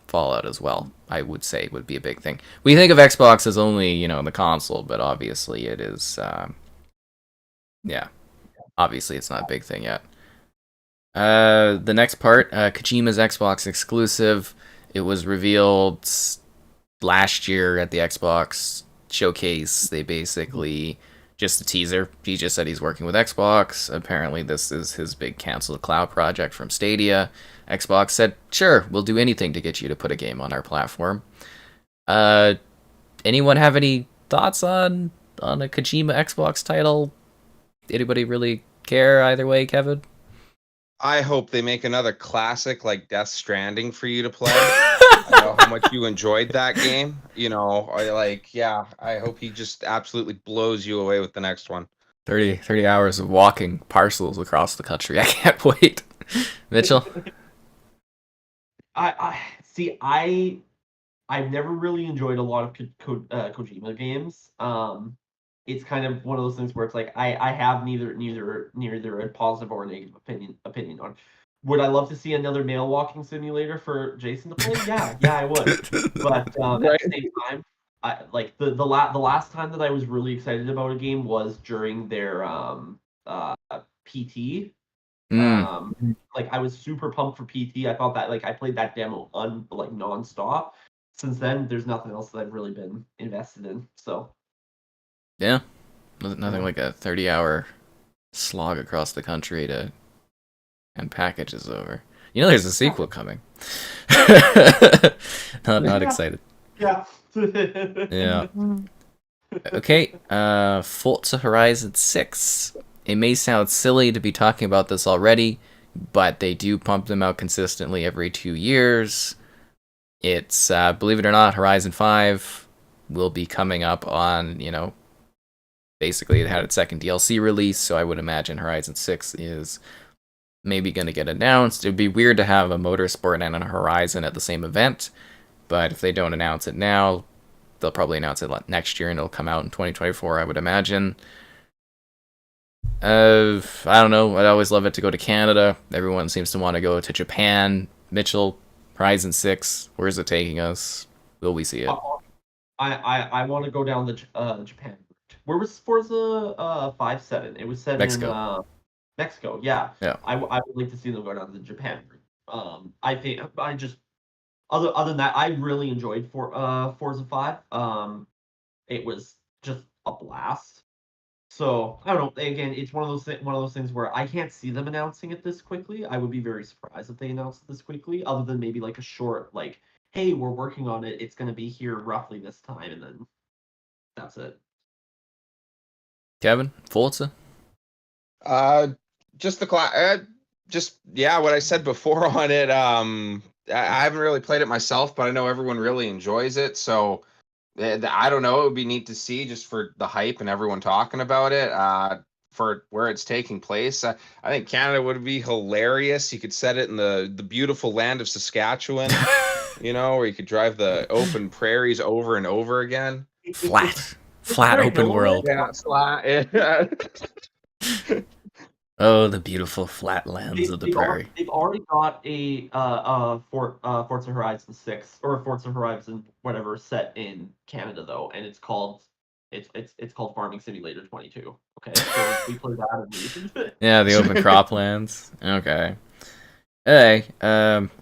Fallout as well, I would say would be a big thing. We think of Xbox as only, the console, but obviously it is, obviously it's not a big thing yet. The next part, Kojima's Xbox exclusive. It was revealed last year at the Xbox showcase. They basically, just a teaser. He just said he's working with Xbox. Apparently this is his big canceled cloud project from Stadia. Xbox said, sure, we'll do anything to get you to put a game on our platform. Anyone have any thoughts on a Kojima Xbox title? Anybody really care either way, Kevin? I hope they make another classic like Death Stranding for you to play. I know how much you enjoyed that game. I hope he just absolutely blows you away with the next one. 30 hours of walking parcels across the country. I can't wait. Mitchell? I see. I've never really enjoyed a lot of Kojima games. It's kind of one of those things where it's like I have neither a positive or a negative opinion on. Would I love to see another male walking simulator for Jason to play? Yeah, I would. But Right. at the same time, the last time that I was really excited about a game was during their PT. I was super pumped for PT. I thought that I played that demo nonstop. Since then, there's nothing else that I've really been invested in. So Yeah. Nothing like a 30-hour slog across the country and packages over. There's a sequel coming. Not excited. Yeah. Yeah. Okay, Forza Horizon 6. It may sound silly to be talking about this already, but they do pump them out consistently every 2 years. It's, believe it or not, Horizon 5 will be coming up on, basically it had its second DLC release, so I would imagine Horizon 6 is maybe going to get announced. It would be weird to have a Motorsport and a Horizon at the same event, but if they don't announce it now, they'll probably announce it next year and it'll come out in 2024, I would imagine. I don't know. I'd always love it to go to Canada. Everyone seems to want to go to Japan. Mitchell, Horizon 6, where is it taking us? Will we see it? I want to go down the Japan route. Where was Forza 5 set in? It was set in Mexico. Mexico. Yeah, Yeah. I would like to see them go down the Japan route. I think I just other than that, I really enjoyed Forza 5. It was just a blast. So I don't know. Again, it's one of those things where I can't see them announcing it this quickly. I would be very surprised if they announced it this quickly, other than maybe like a short, like, "Hey, we're working on it. It's going to be here roughly this time," and then that's it. Kevin, Forza? Uh, just the just yeah, what I said before on it. I haven't really played it myself, but I know everyone really enjoys it. So I don't know. It would be neat to see just for the hype and everyone talking about it. For where it's taking place, I think Canada would be hilarious. You could set it in the beautiful land of Saskatchewan, where you could drive the open prairies over and over again. Flat. Isn't Flat there a open hill in it? world. Yeah, yeah. Oh, the beautiful flat lands of the prairie. They've already got a Forza Horizon 6 or Forza Horizon whatever set in Canada though, and it's called Farming Simulator 22. Okay, so we played that and we Yeah, the open croplands. Okay. Hey,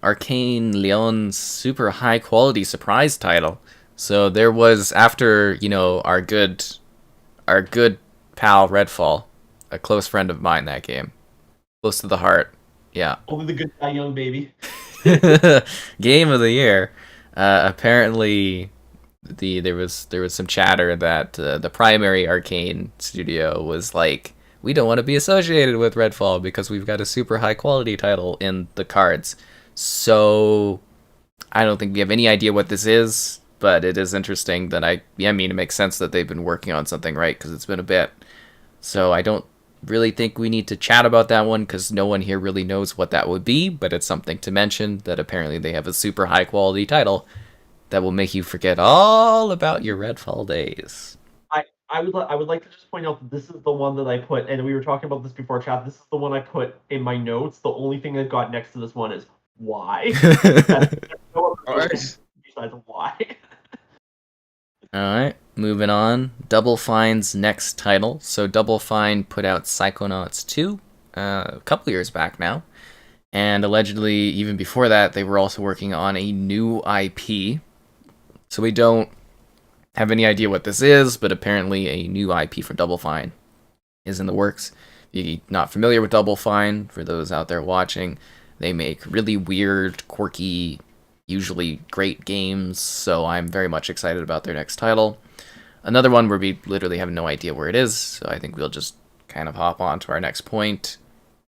Arcane Leon's super high quality surprise title. So there was after, our good pal Redfall, a close friend of mine that game. Close to the heart. Yeah. only the good guy, young baby. Game of the year. Apparently there was some chatter that the primary Arcane studio was like, we don't want to be associated with Redfall because we've got a super high quality title in the cards. So I don't think we have any idea what this is, but it is interesting that it makes sense that they've been working on something, right? Because it's been a bit. So I don't really think we need to chat about that one because no one here really knows what that would be, but it's something to mention that apparently they have a super high quality title that will make you forget all about your Redfall days. I would like to just point out that this is the one that I put, and we were talking about this before chat. This is the one I put in my notes. The only thing I've got next to this one is why. That's there's no All other right. besides why. Alright, moving on. Double Fine's next title. So Double Fine put out Psychonauts 2 a couple years back now. And allegedly, even before that, they were also working on a new IP. So we don't have any idea what this is, but apparently a new IP for Double Fine is in the works. If you're not familiar with Double Fine, for those out there watching, they make really weird, quirky, usually great games, so I'm very much excited about their next title. Another one where we literally have no idea where it is, so I think we'll just kind of hop on to our next point.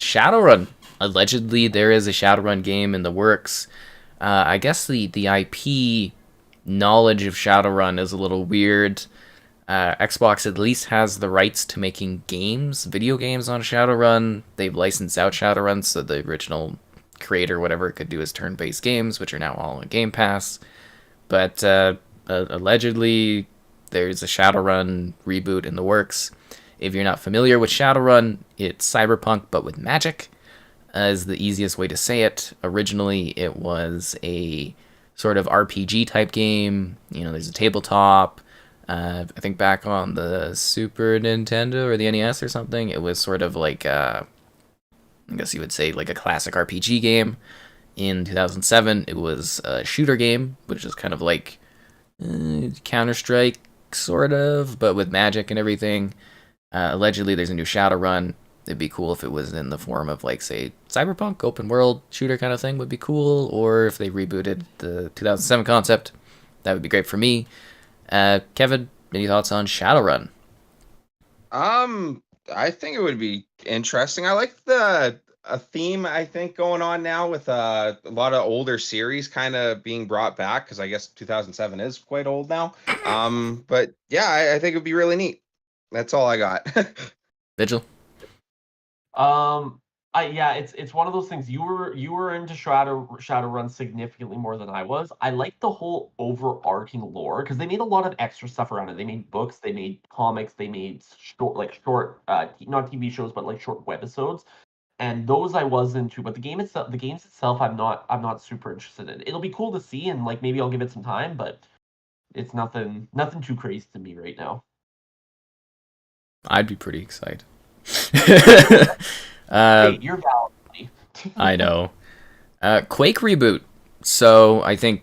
Shadowrun. Allegedly, there is a Shadowrun game in the works. I guess the IP knowledge of Shadowrun is a little weird. Xbox at least has the rights to making games, video games on Shadowrun. They've licensed out Shadowrun, so the original creator, whatever, could do his turn-based games, which are now all on Game Pass. But allegedly, there's a Shadowrun reboot in the works. If you're not familiar with Shadowrun, it's Cyberpunk but with magic, is the easiest way to say it. Originally, it was a sort of RPG type game. There's a tabletop. I think back on the Super Nintendo or the NES or something, it was sort of like I guess you would say like a classic RPG game. In 2007, it was a shooter game, which is kind of like Counter-Strike, sort of, but with magic and everything. Allegedly, there's a new Shadowrun. It'd be cool if it was in the form of, like, say, Cyberpunk, open world shooter kind of thing would be cool, or if they rebooted the 2007 concept, that would be great for me. Kevin, any thoughts on Shadowrun? I think it would be interesting. I like the a theme I think going on now with a lot of older series kind of being brought back because I guess 2007 is quite old now. But yeah, I think it would be really neat. That's all I got. Vigil? Um, yeah, it's one of those things. You were into Shadowrun significantly more than I was. I like the whole overarching lore because they made a lot of extra stuff around it. They made books, they made comics, they made short not TV shows, but like short webisodes. and those I was into, but the games itself, I'm not super interested in. It'll be cool to see, and like maybe I'll give it some time, but it's nothing too crazy to me right now. I'd be pretty excited. Hey, uh, you're valid. I know. Quake reboot. So I think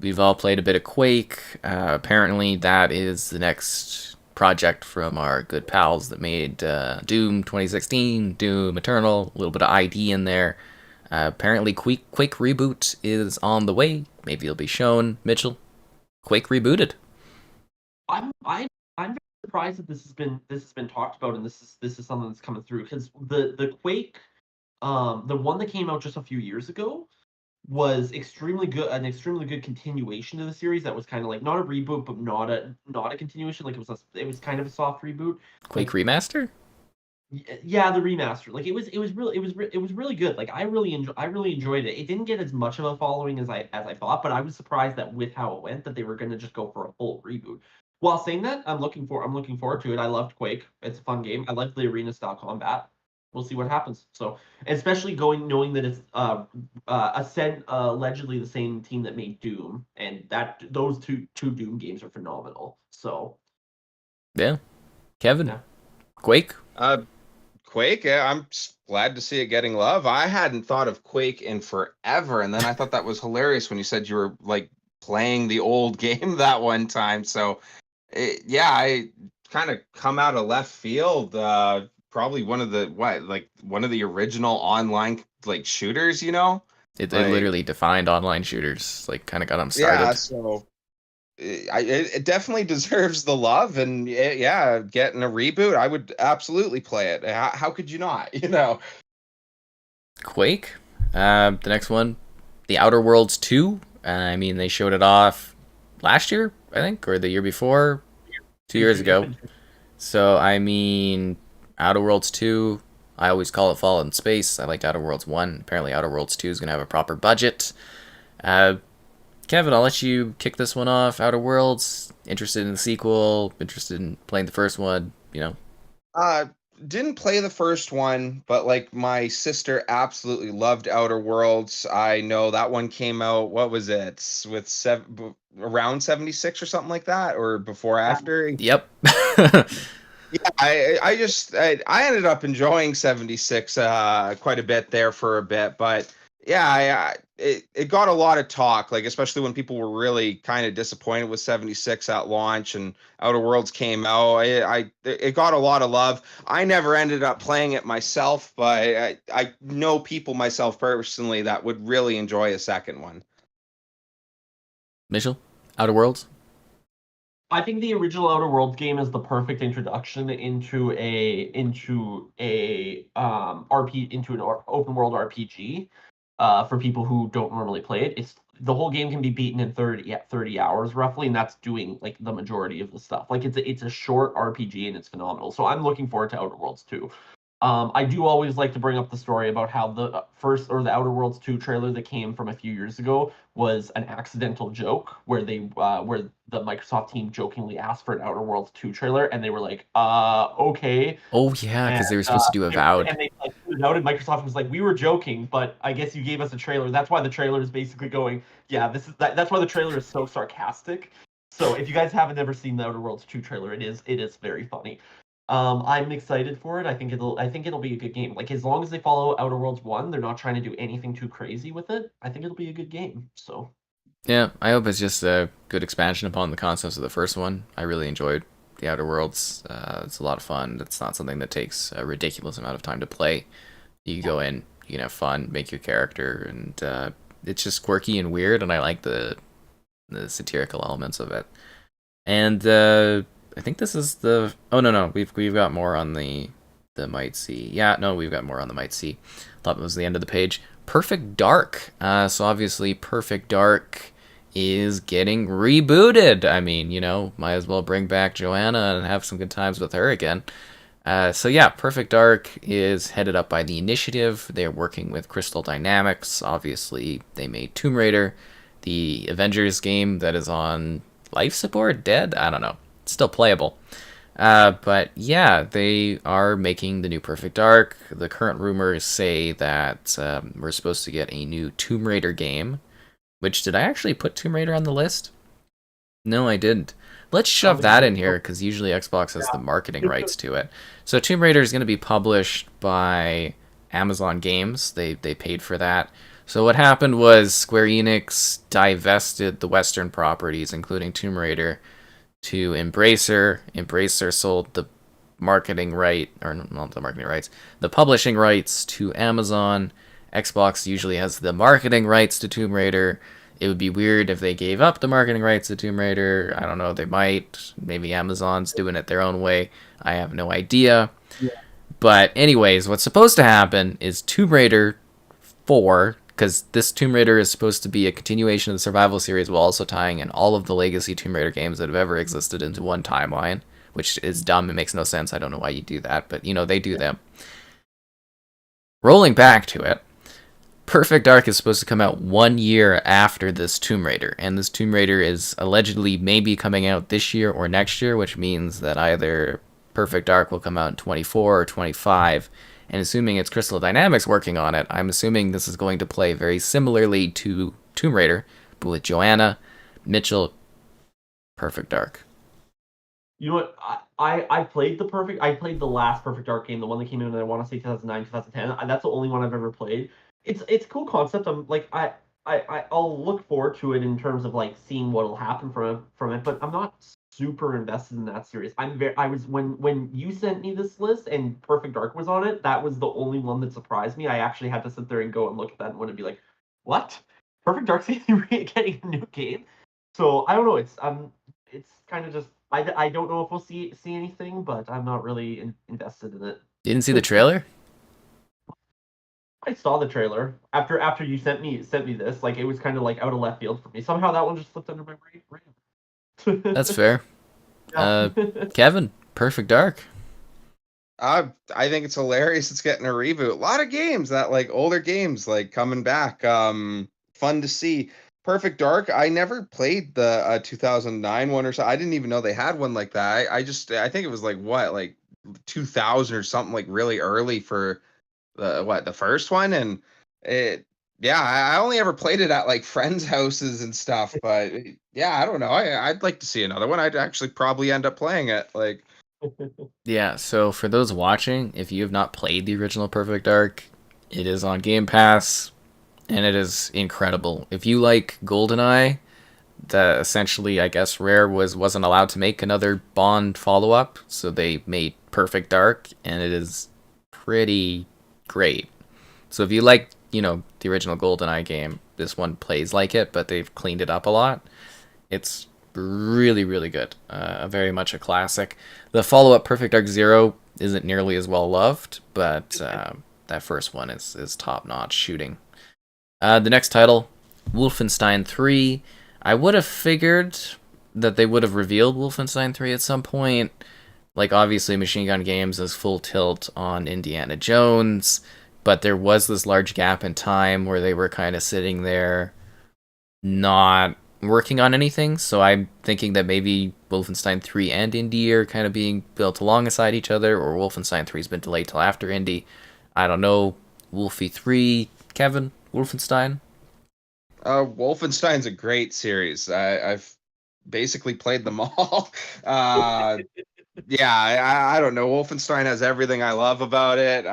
we've all played a bit of Quake. Apparently, that is the next project from our good pals that made Doom 2016, Doom Eternal, a little bit of ID in there. Apparently, Quake reboot is on the way. Maybe it'll be shown. Mitchell, Quake rebooted. I'm very surprised that this has been talked about, and this is something that's coming through because the Quake, the one that came out just a few years ago, was an extremely good continuation of the series that was kind of like not a reboot but not a continuation, like it was kind of a soft reboot. Quake Like remaster. yeah, the remaster, like it was really good. Like I really enjoyed it. It didn't get as much of a following as I thought, but I was surprised that with how it went that they were going to just go for a full reboot. While saying that, I'm looking forward to it. I loved Quake. It's a fun game. I like the arena style combat. We'll see what happens. So, especially knowing that it's allegedly the same team that made Doom, and that those two Doom games are phenomenal. So, Yeah, Kevin, yeah. Quake. Uh, Quake, yeah, I'm glad to see it getting love. I hadn't thought of Quake in forever, and then I thought that was hilarious when you said you were like playing the old game that one time. So, yeah, I kind of come out of left field. Probably one of one of the original online like shooters, you know? It Like, literally defined online shooters. Like, kind of got them yeah, started. so it definitely deserves the love, and yeah, getting a reboot, I would absolutely play it. How could you not? You know. Quake. The next one, The Outer Worlds 2. I mean, they showed it off last year, I think, or the year before, 2 years It's ago. been So, I mean, Outer Worlds 2, I always call it Fallout in Space. I liked Outer Worlds 1. Apparently, Outer Worlds 2 is going to have a proper budget. Uh, Kevin, I'll let you kick this one off. Outer Worlds, interested in the sequel, interested in playing the first one, you know. Uh, didn't play the first one, but like my sister absolutely loved Outer Worlds. I know that one came out, what was it, with around 76 or something like that, or before after? Yep. Yeah, I ended up enjoying 76 quite a bit there for a bit, but yeah, it got a lot of talk, like especially when people were really kind of disappointed with 76 at launch and Outer Worlds came out. It got a lot of love. I never ended up playing it myself, but I know people myself personally that would really enjoy a second one. Mitchell, Outer Worlds. I think the original Outer Worlds game is the perfect introduction into a RP into an open world RPG for people who don't normally play it. It's the whole game can be beaten in 30 hours roughly, and that's doing like the majority of the stuff. Like it's a short RPG and it's phenomenal. So I'm looking forward to Outer Worlds 2. I do always like to bring up the story about how the first or the Outer Worlds 2 trailer that came from a few years ago was an accidental joke where the Microsoft team jokingly asked for an Outer Worlds 2 trailer and they were like, okay. Oh, yeah, And because they were supposed to do Avowed. they like put it out and Microsoft was like, we were joking, but I guess you gave us a trailer. That's why the trailer is basically going, yeah, that's why the trailer is so sarcastic. So if you guys haven't ever seen the Outer Worlds 2 trailer, it is very funny. I'm excited for it. I think it'll be a good game. Like as long as they follow Outer Worlds 1, they're not trying to do anything too crazy with it. I think it'll be a good game. So Yeah, I hope it's just a good expansion upon the concepts of the first one. I really enjoyed the Outer Worlds. It's a lot of fun. It's not something that takes a ridiculous amount of time to play. You go in, you can have fun, make your character, and it's just quirky and weird. And I like the satirical elements of it. And I think this is the. Oh no, we've got more on the Might See. Yeah, no, we've got more on the Might See. Thought it was the end of the page. Perfect Dark. So obviously, Perfect Dark is getting rebooted. I mean, you know, might as well bring back Joanna and have some good times with her again. So yeah, Perfect Dark is headed up by the Initiative. They're working with Crystal Dynamics. Obviously, they made Tomb Raider, the Avengers game that is on life support, dead. I don't know. It's still playable. But yeah, they are making the new Perfect Dark. The current rumors say that we're supposed to get a new Tomb Raider game. Which, did I actually put Tomb Raider on the list? No, I didn't. Let's I don't shove think you that did. in here because usually Xbox has the marketing Yeah. rights to it. So Tomb Raider is going to be published by Amazon Games. They paid for that. So what happened was Square Enix divested the Western properties, including Tomb Raider, to Embracer. Embracer sold the marketing right, or not the marketing rights, the publishing rights to Amazon. Xbox usually has the marketing rights to Tomb Raider. It would be weird if they gave up the marketing rights to Tomb Raider. I don't know, they might. Maybe Amazon's doing it their own way. I have no idea. Yeah. But, anyways, what's supposed to happen is Tomb Raider 4, because this Tomb Raider is supposed to be a continuation of the survival series while also tying in all of the legacy Tomb Raider games that have ever existed into one timeline, which is dumb. It makes no sense. I don't know why you do that, but they do them. Rolling back to it, Perfect Dark is supposed to come out 1 year after this Tomb Raider, and this Tomb Raider is allegedly maybe coming out this year or next year, which means that either Perfect Dark will come out in 24 or 25. And assuming it's Crystal Dynamics working on it, I'm assuming this is going to play very similarly to Tomb Raider, but with Joanna, Mitchell, Perfect Dark. You know what? I played I played the last Perfect Dark game, the one that came out in I want to say 2009, 2010. That's the only one I've ever played. It's a cool concept. I'm like I'll look forward to it in terms of like seeing what'll happen from it, but I'm not super invested in that series. I was when you sent me this list and Perfect Dark was on it, that was the only one that surprised me. I actually had to sit there and go and look at that and be like, "What? Perfect Dark's getting a new game?" So I don't know. It's kind of just I don't know if we'll see anything, but I'm not really invested in it. You didn't see the trailer? I saw the trailer after you sent me this. Like it was kind of like out of left field for me. Somehow that one just slipped under my That's radar. fair. Yeah. Kevin, Perfect Dark. I think it's hilarious. It's getting a reboot. A lot of games that like older games like coming back. Fun to see. Perfect Dark. I never played the 2009 one or so. I didn't even know they had one like that. I think it was like what like 2000 or something like really early for the first one and it yeah I only ever played it at like friends' houses and stuff but yeah I don't know I'd like to see another one. I'd actually probably end up playing it like Yeah, so for those watching, if you have not played the original Perfect Dark, it is on Game Pass, and it is incredible. If you like GoldenEye, the essentially, I guess, Rare wasn't allowed to make another Bond follow up, so they made Perfect Dark, and it is pretty great. So if you like, the original GoldenEye game, this one plays like it, but they've cleaned it up a lot. It's really, really good. Very much a classic. The follow up, Perfect Dark Zero, isn't nearly as well loved, but that first one is top notch shooting. The next title, Wolfenstein 3. I would have figured that they would have revealed Wolfenstein 3 at some point. Like, obviously, Machine Gun Games is full tilt on Indiana Jones, but there was this large gap in time where they were kind of sitting there not working on anything. So I'm thinking that maybe Wolfenstein 3 and Indy are kind of being built alongside each other, or Wolfenstein 3's been delayed till after Indy. I don't know. Wolfie 3, Kevin, Wolfenstein? Wolfenstein's a great series. I've basically played them all. uh yeah I don't know, Wolfenstein has everything I love about it,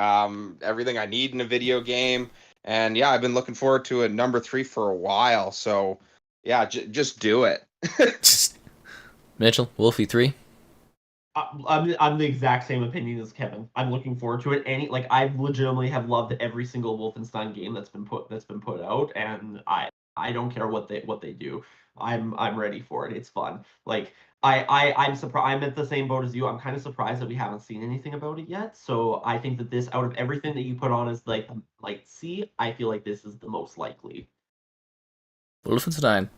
everything I need in a video game, and yeah I've been looking forward to a number three for a while, so yeah just do it. Mitchell, Wolfie 3? I'm the exact same opinion as Kevin. I'm looking forward to it. I've legitimately have loved every single Wolfenstein game that's been put out, and I don't care what they do. I'm ready for it. It's fun. Like I'm surprised. I'm at the same boat as you. I'm kind of surprised that we haven't seen anything about it yet. So I think that this, out of everything that you put on as C, I feel like this is the most likely. Wolfenstein.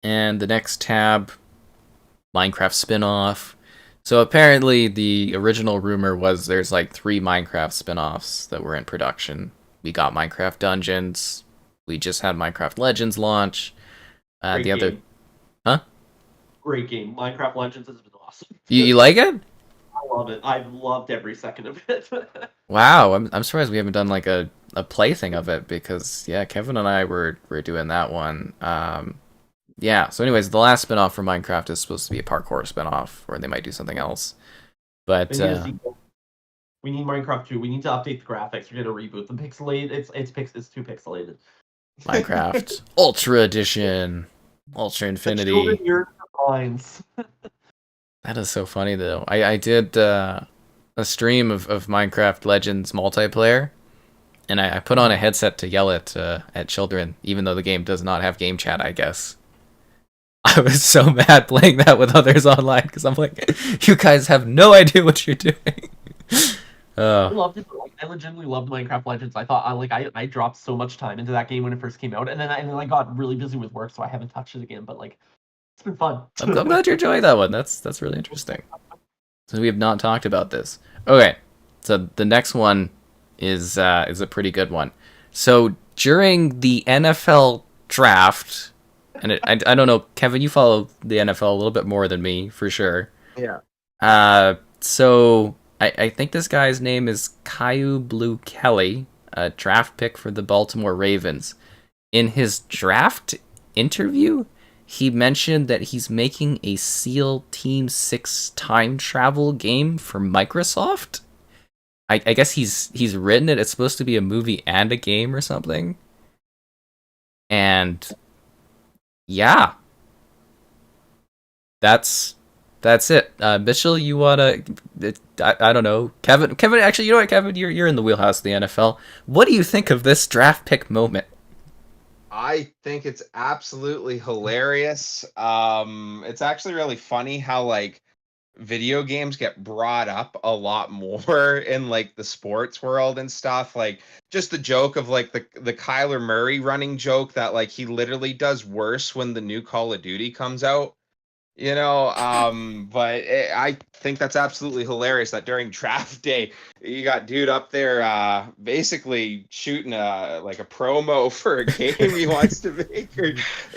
And the next tab, Minecraft spin-off. So apparently the original rumor was there's like 3 Minecraft spin-offs that were in production. We got Minecraft Dungeons. We just had Minecraft Legends launch. Great The other, game. huh? Great game. Minecraft Legends has been awesome. You like it? I love it. I've loved every second of it. Wow, I'm surprised we haven't done like a plaything of it because yeah, Kevin and I were doing that one. Yeah. So, anyways, the last spinoff for Minecraft is supposed to be a parkour spinoff, or they might do something else. They But need a sequel. We need Minecraft 2. We need to update the graphics. We're gonna reboot the pixelated. It's too pixelated. Minecraft Ultra Edition, Ultra The children Infinity. yearn for minds. That is so funny though. I did a stream of Minecraft Legends multiplayer, and I put on a headset to yell at children, even though the game does not have game chat, I guess. I was so mad playing that with others online because I'm like, you guys have no idea what you're doing. I Oh, loved it. Like, I legitimately loved Minecraft Legends. I thought I dropped so much time into that game when it first came out, and then I got really busy with work, so I haven't touched it again. But like, it's been fun. I'm glad you're enjoying that one. That's really interesting. So we have not talked about this. Okay, so the next one is a pretty good one. So during the NFL draft, and I don't know, Kevin, you follow the NFL a little bit more than me for sure. Yeah. So I think this guy's name is Caillou Blue Kelly, a draft pick for the Baltimore Ravens. In his draft interview, he mentioned that he's making a SEAL Team 6 time travel game for Microsoft. I guess he's written it. It's supposed to be a movie and a game or something. And yeah, that's it. Mitchell, you wanna? I don't know. Kevin. Actually, you know what, Kevin? You're in the wheelhouse of the NFL. What do you think of this draft pick moment? I think it's absolutely hilarious. It's actually really funny how like video games get brought up a lot more in like the sports world and stuff. Like just the joke of like the Kyler Murray running joke that like he literally does worse when the new Call of Duty comes out. I think that's absolutely hilarious that during draft day you got dude up there basically shooting a promo for a game he wants to make.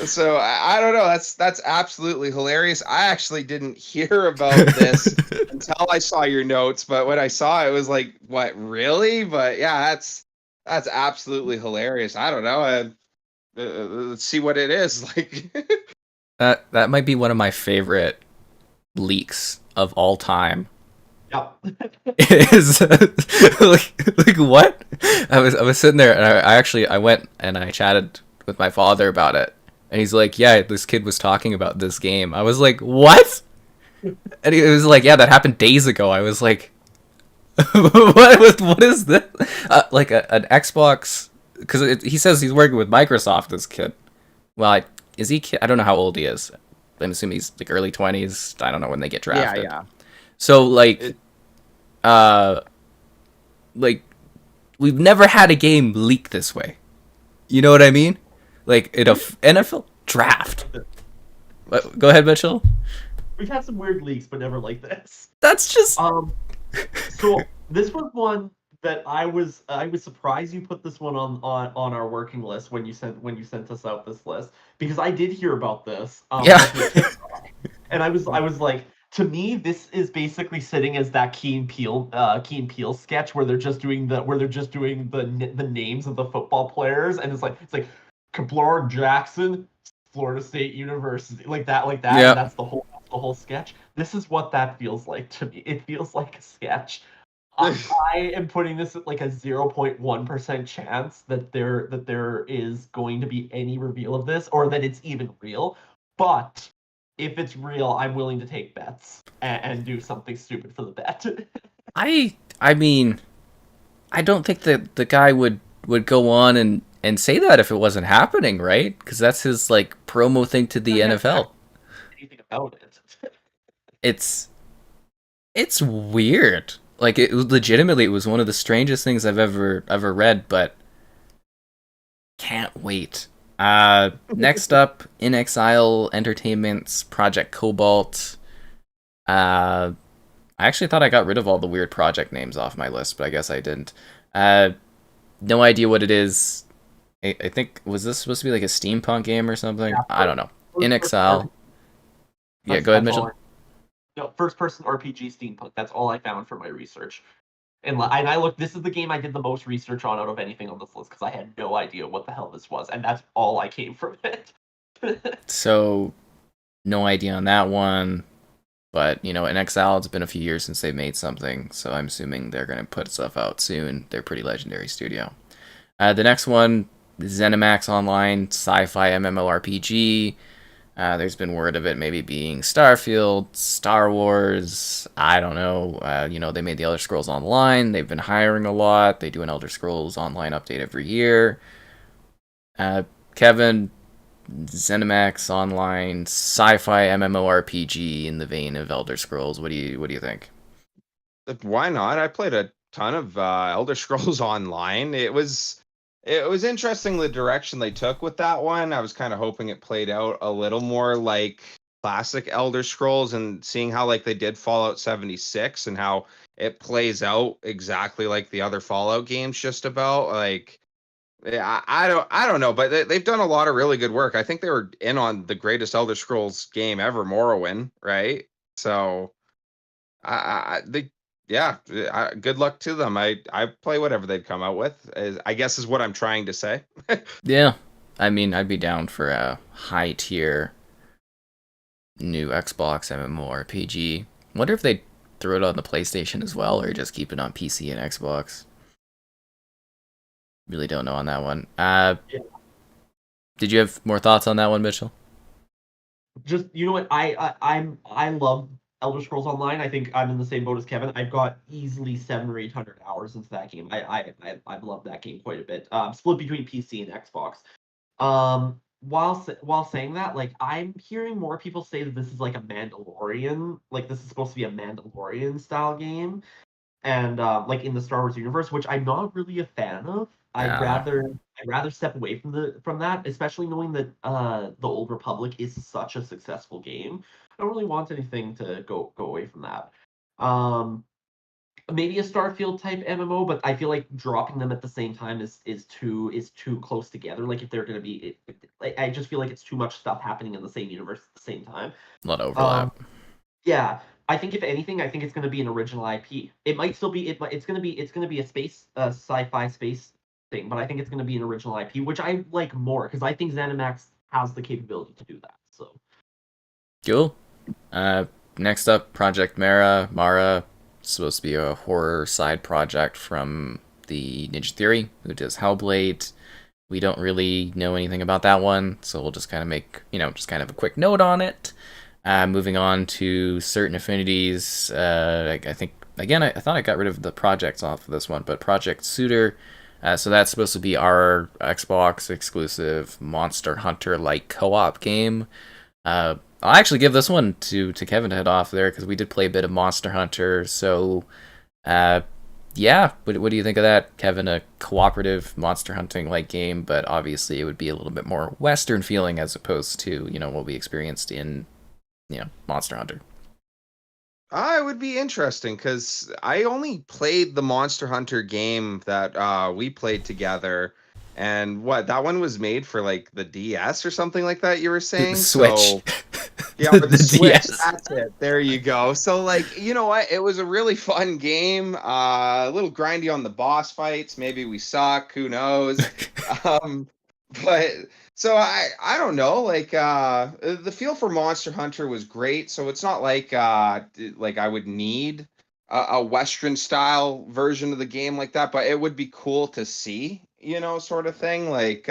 So I don't know, that's absolutely hilarious. I actually didn't hear about this until I saw your notes, but when I saw it, it was like, what, really? But yeah, that's absolutely hilarious. I don't know. Let's see what it is like. That might be one of my favorite leaks of all time. Yep. Is like what? I was sitting there and I went and I chatted with my father about it, and he's like, yeah, this kid was talking about this game. I was like, what? And he was like, yeah, that happened days ago. I was like, what is this? Like an Xbox, because he says he's working with Microsoft. This kid. Well, is he? I don't know how old he is. I'm assuming he's like early 20s. I don't know when they get Yeah, drafted. yeah. So uh, like we've never had a game leak this way. You know what I mean? Like in a NFL draft. Go ahead, Mitchell. We've had some weird leaks, but never like this. That's just So this was one that I was surprised you put this one on our working list when you sent us out this list, because I did hear about this yeah. through TikTok, and I was like, to me this is basically sitting as that Key and Peele sketch where they're just doing the names of the football players, and it's like Kablar Jackson, Florida State University, like that, and Yeah. that's the whole sketch. This is what that feels like to me. It feels like a sketch. I am putting this at like a 0.1% chance that there is going to be any reveal of this, or that it's even real. But if it's real, I'm willing to take bets and do something stupid for the bet. I mean, I don't think that the guy would go on and say that if it wasn't happening, right? Because that's his like promo thing to the NFL. Anything about it? It's it's weird. Like it was one of the strangest things I've ever read, but can't wait. Next up, In Exile Entertainment's Project Cobalt. Uh, I actually thought I got rid of all the weird project names off my list, but I guess I didn't. Uh, no idea what it is. I think, was this supposed to be like a steampunk game or something? Yeah, I don't know. In Exile. Yeah, go ahead, that's all. Mitchell. No, first-person RPG steampunk. That's all I found for my research. And I looked. This is the game I did the most research on out of anything on this list because I had no idea what the hell this was, and that's all I came from it. So, no idea on that one. But, in XL, it's been a few years since they made something, so I'm assuming they're going to put stuff out soon. They're a pretty legendary studio. The next one, ZeniMax Online Sci-Fi MMORPG. There's been word of it maybe being Starfield, Star Wars. I don't know. They made the Elder Scrolls Online. They've been hiring a lot. They do an Elder Scrolls Online update every year. Kevin, ZeniMax Online sci-fi MMORPG in the vein of Elder Scrolls. What do you think? Why not? I played a ton of Elder Scrolls Online. It was interesting the direction they took with that one. I was kind of hoping it played out a little more like classic Elder Scrolls, and seeing how like they did Fallout 76 and how it plays out exactly like the other Fallout games just about. Like yeah, I don't know, but they've done a lot of really good work. I think they were in on the greatest Elder Scrolls game ever, Morrowind, right? So they yeah, good luck to them. I play whatever they'd come out with. I guess is what I'm trying to say. Yeah, I mean, I'd be down for a high tier new Xbox MMORPG. Wonder if they throw it on the PlayStation as well, or just keep it on PC and Xbox. Really don't know on that one. Yeah. Did you have more thoughts on that one, Mitchell? Just you know what I love Elder Scrolls Online. I think I'm in the same boat as Kevin. I've got easily 700 or 800 hours into that game. I've loved that game quite a bit. Split between PC and Xbox. While saying that, like I'm hearing more people say that this is like a Mandalorian, like this is supposed to be a Mandalorian style game, and like in the Star Wars universe, which I'm not really a fan of. Nah. I'd rather step away from that, especially knowing that the Old Republic is such a successful game. I don't really want anything to go away from that. Um, Maybe a Starfield type MMO, but I feel like dropping them at the same time is too close together. Like if they're gonna be, like I just feel like it's too much stuff happening in the same universe at the same time. A lot of Um, overlap. yeah, I think if anything, I think it's going to be an original IP. It might still be it's going to be a sci-fi space thing, but I think it's going to be an original IP, which I like more because I think ZeniMax has the capability to do that. So Cool. Uh, Next up, Project Mara. Supposed to be a horror side project from the Ninja Theory, who does Hellblade. We don't really know anything about that one, so we'll just kind of make, just kind of a quick note on it. Moving on to Certain Affinities. I think, again, I thought I got rid of the projects off of this one, but Project Suitor. So that's supposed to be our Xbox exclusive Monster Hunter like co op game. I'll actually give this one to Kevin to head off there because we did play a bit of Monster Hunter. So, uh, yeah, what do you think of that, Kevin? A cooperative monster hunting like game, but obviously it would be a little bit more Western feeling as opposed to what we experienced in Monster Hunter. It would be interesting because I only played the Monster Hunter game that we played together, and what that one was made for like the DS or something like that. You were The saying Switch, so. Yeah, for the the Switch. DS. That's it. There you go. So like, you know what? It was a really fun game. A little grindy on the boss fights. Maybe we suck. Who knows? Um, but so I don't know. Like the feel for Monster Hunter was great. So it's not like I would need a Western style version of the game like that. But it would be cool to see. Sort of thing. Like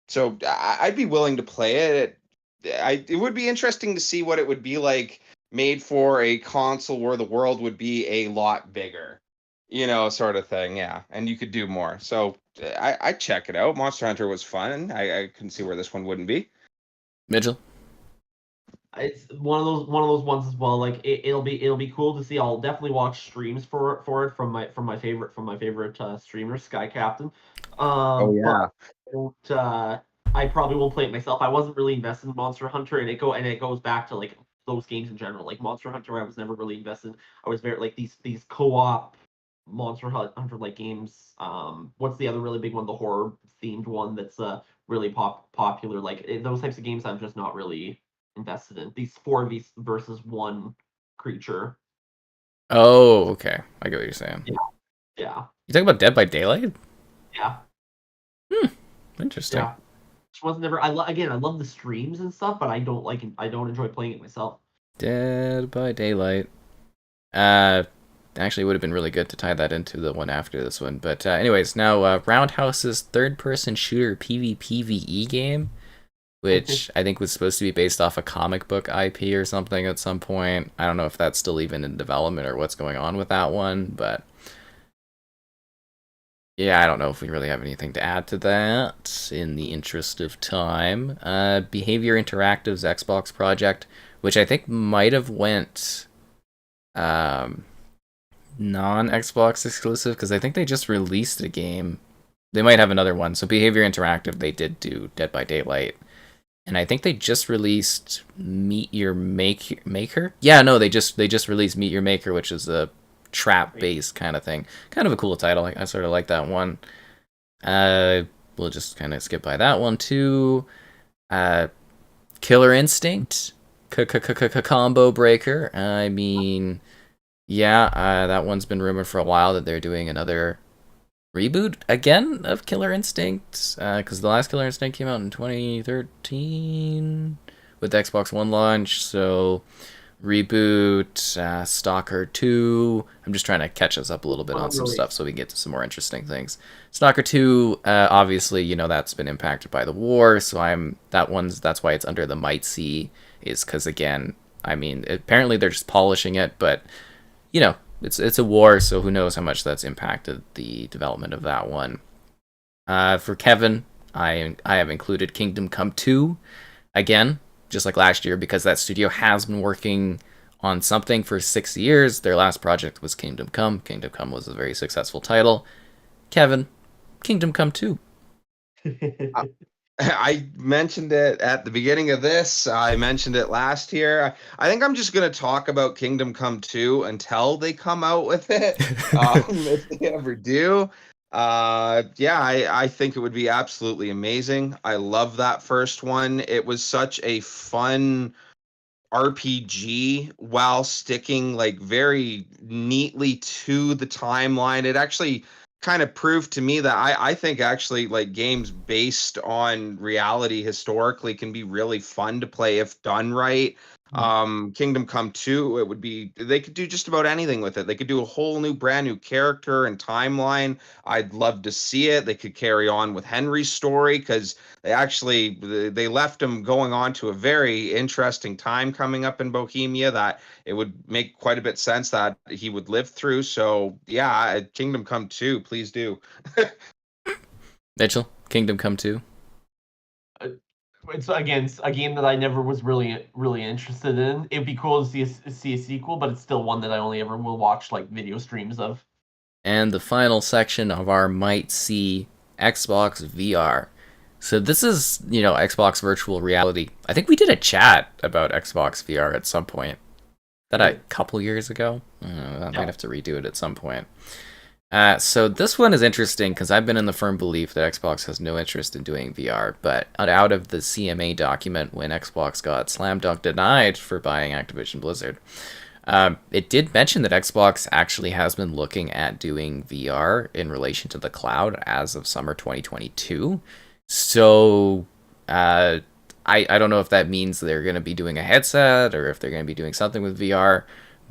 so I'd be willing to play it. It would be interesting to see what it would be like made for a console where the world would be a lot bigger, sort of thing. Yeah, and you could do more. So I check it out. Monster Hunter was fun. I couldn't see where this one wouldn't be. Mitchell. it's one of those ones as well. Like it'll be cool to see. I'll definitely watch streams for it from my favorite streamer, Sky Captain. Oh But yeah. I probably won't play it myself. I wasn't really invested in Monster Hunter, and it goes back to like those games in general. Like Monster Hunter, I was never really invested. I was very like these co-op Hunter like games. What's the other really big one? The horror themed one that's really popular. Like those types of games, I'm just not really invested in. These 4v versus one creature. Oh, okay. I get what you're saying. Yeah, yeah, You talking about Dead by Daylight? yeah, Hmm. Interesting. yeah. Which wasn't never. Again, I love the streams and stuff, but I don't enjoy playing it myself. Dead by Daylight. Uh, actually, it would have been really good to tie that into the one after this one. But anyways, now Roundhouse's third-person shooter PvPvE game, which I think was supposed to be based off a comic book IP or something at some point. I don't know if that's still even in development or what's going on with that one, but yeah, I don't know if we really have anything to add to that in the interest of time. Behavior Interactive's Xbox project, which I think might have went um, non-Xbox exclusive because I think they just released a game. They might have another one. So Behavior Interactive, they did do Dead by Daylight, and I think they just released Meet Your Maker. Yeah, no, they just released Meet Your Maker, which is a trap-based kind of thing. Kind of a cool title. I sort of like that one. We'll just kind of skip by that one too. Killer Instinct, Combo Breaker. I mean, yeah, that one's been rumored for a while that they're doing another reboot again of Killer Instinct, because the last Killer Instinct came out in 2013 with the Xbox One launch. So reboot, Stalker 2. I'm just trying to catch us up a little bit on some stuff so we can get to some more interesting things. Stalker 2, obviously, that's been impacted by the war, so that's why it's under the Might See, is because, again, I mean, apparently they're just polishing it, but, it's a war, so who knows how much that's impacted the development of that one. For Kevin, I have included Kingdom Come 2, again, just like last year, because that studio has been working on something for 6 years. Their last project was Kingdom Come. Kingdom Come was a very successful title. Kevin, Kingdom Come 2. I mentioned it at the beginning of this. I mentioned it last year. I think I'm just going to talk about Kingdom Come 2 until they come out with it, if they ever do. Yeah, I think it would be absolutely amazing. I love that first one. It was such a fun RPG while sticking like very neatly to the timeline. It actually kind of proved to me that I think actually like games based on reality historically can be really fun to play if done right. Kingdom Come 2, they could do just about anything with it. They could do a whole new brand new character and timeline. I'd love to see it. They could carry on with Henry's story because they left him going on to a very interesting time coming up in Bohemia that it would make quite a bit sense that he would live through. So yeah, Kingdom Come 2, please do. Mitchell, Kingdom Come 2. It's again a game that I never was really interested in. It'd be cool to see a sequel, but it's still one that I only ever will watch like video streams of. And the final section of our Might See Xbox VR. So this is, Xbox virtual reality. I think we did a chat about Xbox VR at some point. That a couple years ago? I might have to redo it at some point. So this one is interesting because I've been in the firm belief that Xbox has no interest in doing VR, but out of the CMA document when Xbox got slam dunk denied for buying Activision Blizzard, it did mention that Xbox actually has been looking at doing VR in relation to the cloud as of summer 2022. So I don't know if that means they're going to be doing a headset or if they're going to be doing something with VR.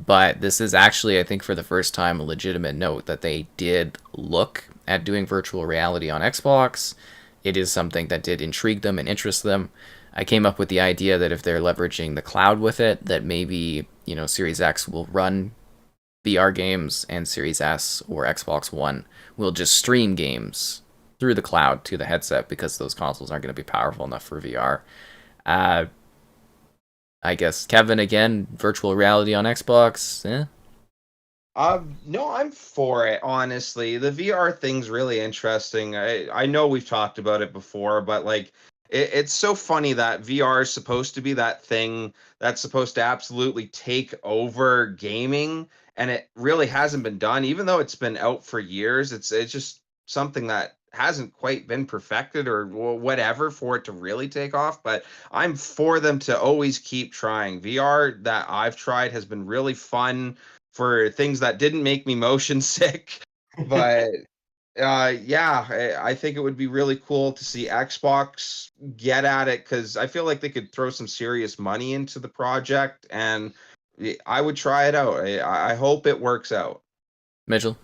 But this is actually, I think, for the first time, a legitimate note that they did look at doing virtual reality on Xbox. It is something that did intrigue them and interest them. I came up with the idea that if they're leveraging the cloud with it, that maybe, Series X will run VR games and Series S or Xbox One will just stream games through the cloud to the headset because those consoles aren't going to be powerful enough for VR. I guess Kevin again, virtual reality on Xbox. No, I'm for it, honestly. The VR thing's really interesting. I know we've talked about it before, but like it's so funny that VR is supposed to be that thing that's supposed to absolutely take over gaming, and it really hasn't been done, even though it's been out for years. It's just something that hasn't quite been perfected or whatever for it to really take off, but I'm for them to always keep trying. VR that I've tried has been really fun for things that didn't make me motion sick, but yeah, I think it would be really cool to see Xbox get at it because I feel like they could throw some serious money into the project, and I would try it out. I hope it works out. Mitchell.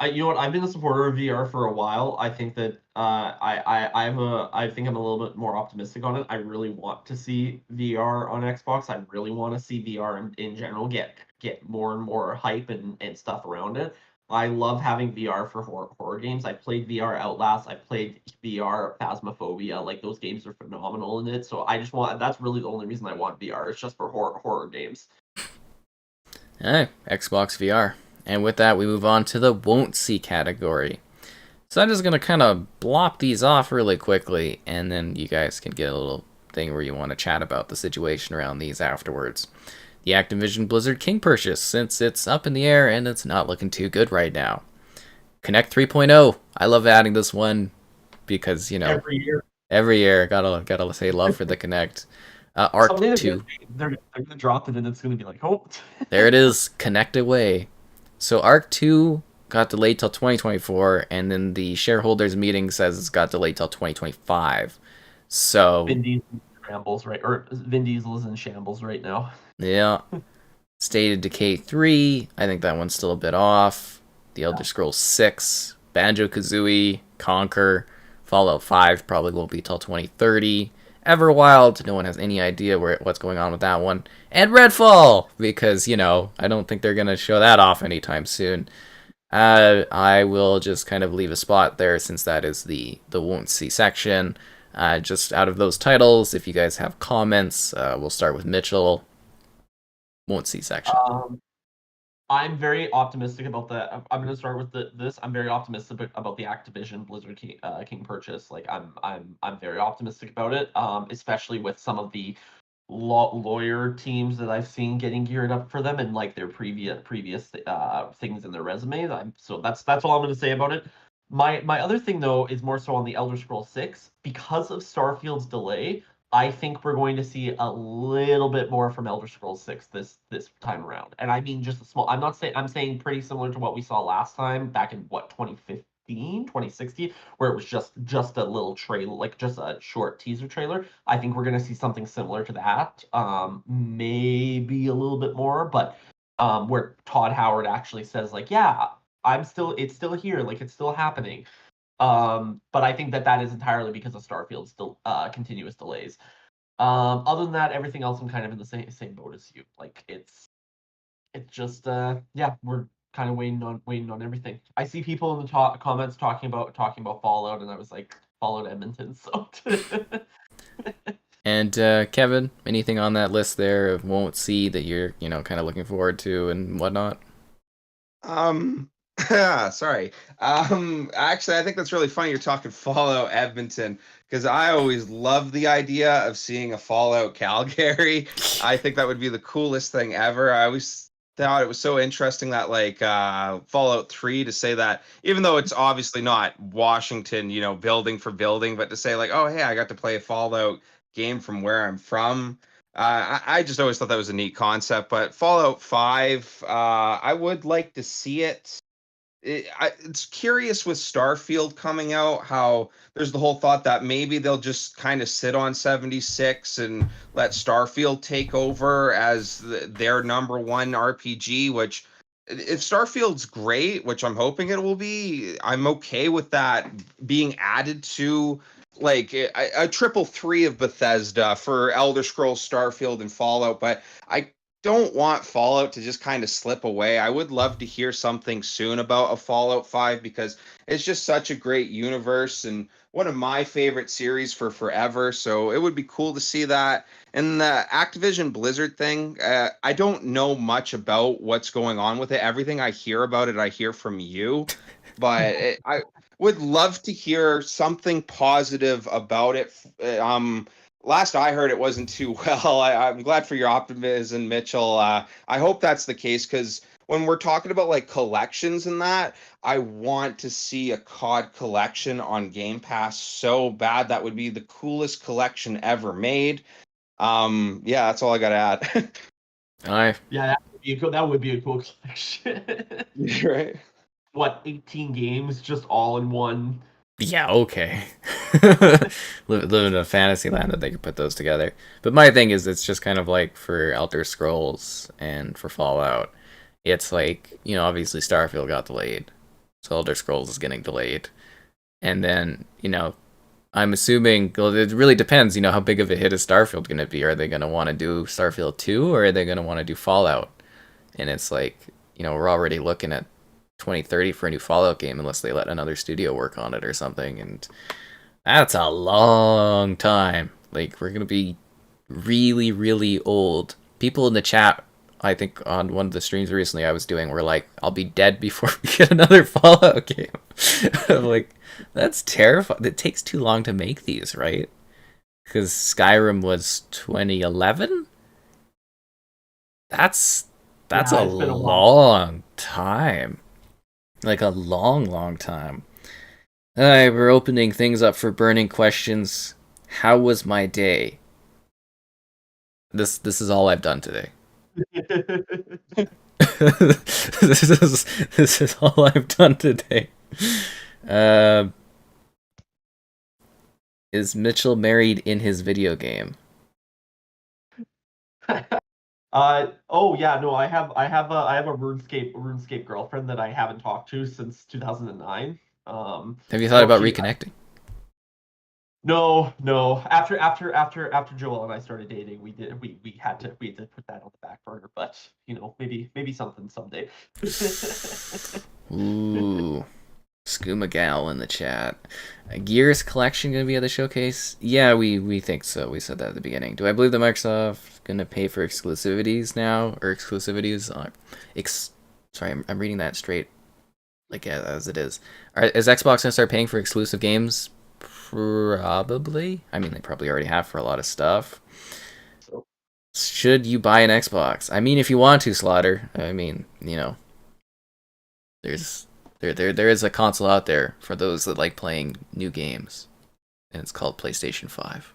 You know what? I've been a supporter of VR for a while. I think that I think I'm a little bit more optimistic on it. I really want to see VR on Xbox. I really want to see VR in general get more and more hype and stuff around it. I love having VR for horror games. I played VR Outlast. I played VR Phasmophobia. Like those games are phenomenal in it. So I just want that's really the only reason I want VR. It's just for horror games. Alright, Xbox VR. And with that, we move on to the won't see category. So I'm just going to kind of blop these off really quickly, and then you guys can get a little thing where you want to chat about the situation around these afterwards. The Activision Blizzard King purchase, since it's up in the air and it's not looking too good right now. Connect 3.0. I love adding this one because, every year gotta say love for the Connect. Arc Someday 2. They're gonna drop it and it's gonna be like, oh. There it is, Connect away. So Arc 2 got delayed till 2024, and then the shareholders meeting says it's got delayed till 2025. So Vin Diesel shambles, right? Or Vin Diesel is in shambles right now. yeah, State of Decay 3. I think that one's still a bit off. The Elder Scrolls 6, Banjo-Kazooie, Conquer, Fallout 5 probably won't be till 2030. Everwild, no one has any idea what's going on with that one. And Redfall, because, I don't think they're going to show that off anytime soon. I will just kind of leave a spot there since that is the won't see section. Just out of those titles, if you guys have comments, we'll start with Mitchell. Won't see section. I'm very optimistic about the. I'm going to start with this. I'm very optimistic about the Activision Blizzard King purchase. Like I'm very optimistic about it. Especially with some of the lawyer teams that I've seen getting geared up for them and like their previous things in their resumes. So that's all I'm going to say about it. My other thing though is more so on the Elder Scrolls 6 because of Starfield's delay. I think we're going to see a little bit more from Elder Scrolls 6 this time around. And I mean just a small I'm saying pretty similar to what we saw last time back in 2015, 2016, where it was just a little trailer, like just a short teaser trailer. I think we're going to see something similar to that. Maybe a little bit more, but where Todd Howard actually says like, yeah, it's still here, like it's still happening. But I think that is entirely because of Starfield's continuous delays. Other than that, everything else I'm kind of in the same boat as you. Like it's just yeah, we're kind of waiting on everything. I see people in the comments talking about Fallout, and I was like Fallout Edmonton. So. And Kevin, anything on that list there of won't see that you're kind of looking forward to and whatnot? Sorry. Actually, I think that's really funny you're talking Fallout Edmonton because I always love the idea of seeing a Fallout Calgary. I think that would be the coolest thing ever. I always thought it was so interesting that like Fallout 3 to say that even though it's obviously not Washington, building for building, but to say like, oh hey, I got to play a Fallout game from where I'm from. I just always thought that was a neat concept, but Fallout 5, I would like to see it. It's curious with Starfield coming out how there's the whole thought that maybe they'll just kind of sit on 76 and let Starfield take over as their number one RPG, which if Starfield's great, which I'm hoping it will be, I'm okay with that being added to like a triple three of Bethesda for Elder Scrolls, Starfield, and Fallout, but I don't want Fallout to just kind of slip away. I would love to hear something soon about a Fallout 5 because it's just such a great universe and one of my favorite series for forever. So it would be cool to see that. And the Activision Blizzard thing, I don't know much about what's going on with it. Everything I hear about it, I hear from you. But I would love to hear something positive about it. Last I heard, it wasn't too well. I'm glad for your optimism, Mitchell. I hope that's the case because when we're talking about like collections and that, I want to see a COD collection on Game Pass so bad. That would be the coolest collection ever made. Yeah, that's all I got to add. I Yeah, that would be a cool collection. Right. What, 18 games just all in one? Yeah, okay. Live in a fantasy land that they could put those together. But my thing is, it's just kind of like for Elder Scrolls and for Fallout. It's like, obviously Starfield got delayed. So Elder Scrolls is getting delayed. And then, I'm assuming, well, it really depends, how big of a hit is Starfield going to be? Are they going to want to do Starfield 2 or are they going to want to do Fallout? And it's like, we're already looking at 2030 for a new Fallout game unless they let another studio work on it or something, and that's a long time. Like, we're gonna be really, really old. People in the chat, I think on one of the streams recently I was doing, were like, I'll be dead before we get another Fallout game. I'm like, that's terrifying. It takes too long to make these, right? Because Skyrim was 2011. That's a Yeah, it's been a while. long time. Like a long, long time. Alright, we're opening things up for burning questions. How was my day? This is all I've done today. this is all I've done today. Uh, is Mitchell married in his video game? Oh yeah, no, I have a RuneScape girlfriend that I haven't talked to since 2009. Have you thought No, about she reconnecting? no. After Joel and I started dating, we had to put that on the back burner. But maybe something someday. Ooh. Skooma Gal in the chat. Gears collection gonna be at the showcase? Yeah, we think so. We said that at the beginning. Do I believe that Microsoft gonna pay for exclusivities now or exclusivities? Sorry, I'm reading that straight, like as it is. Is Xbox gonna start paying for exclusive games? Probably. I mean, they probably already have for a lot of stuff. So Should you buy an Xbox? I mean, if you want to, Slaughter. I mean, there's there is a console out there for those that like playing new games, and it's called PlayStation 5.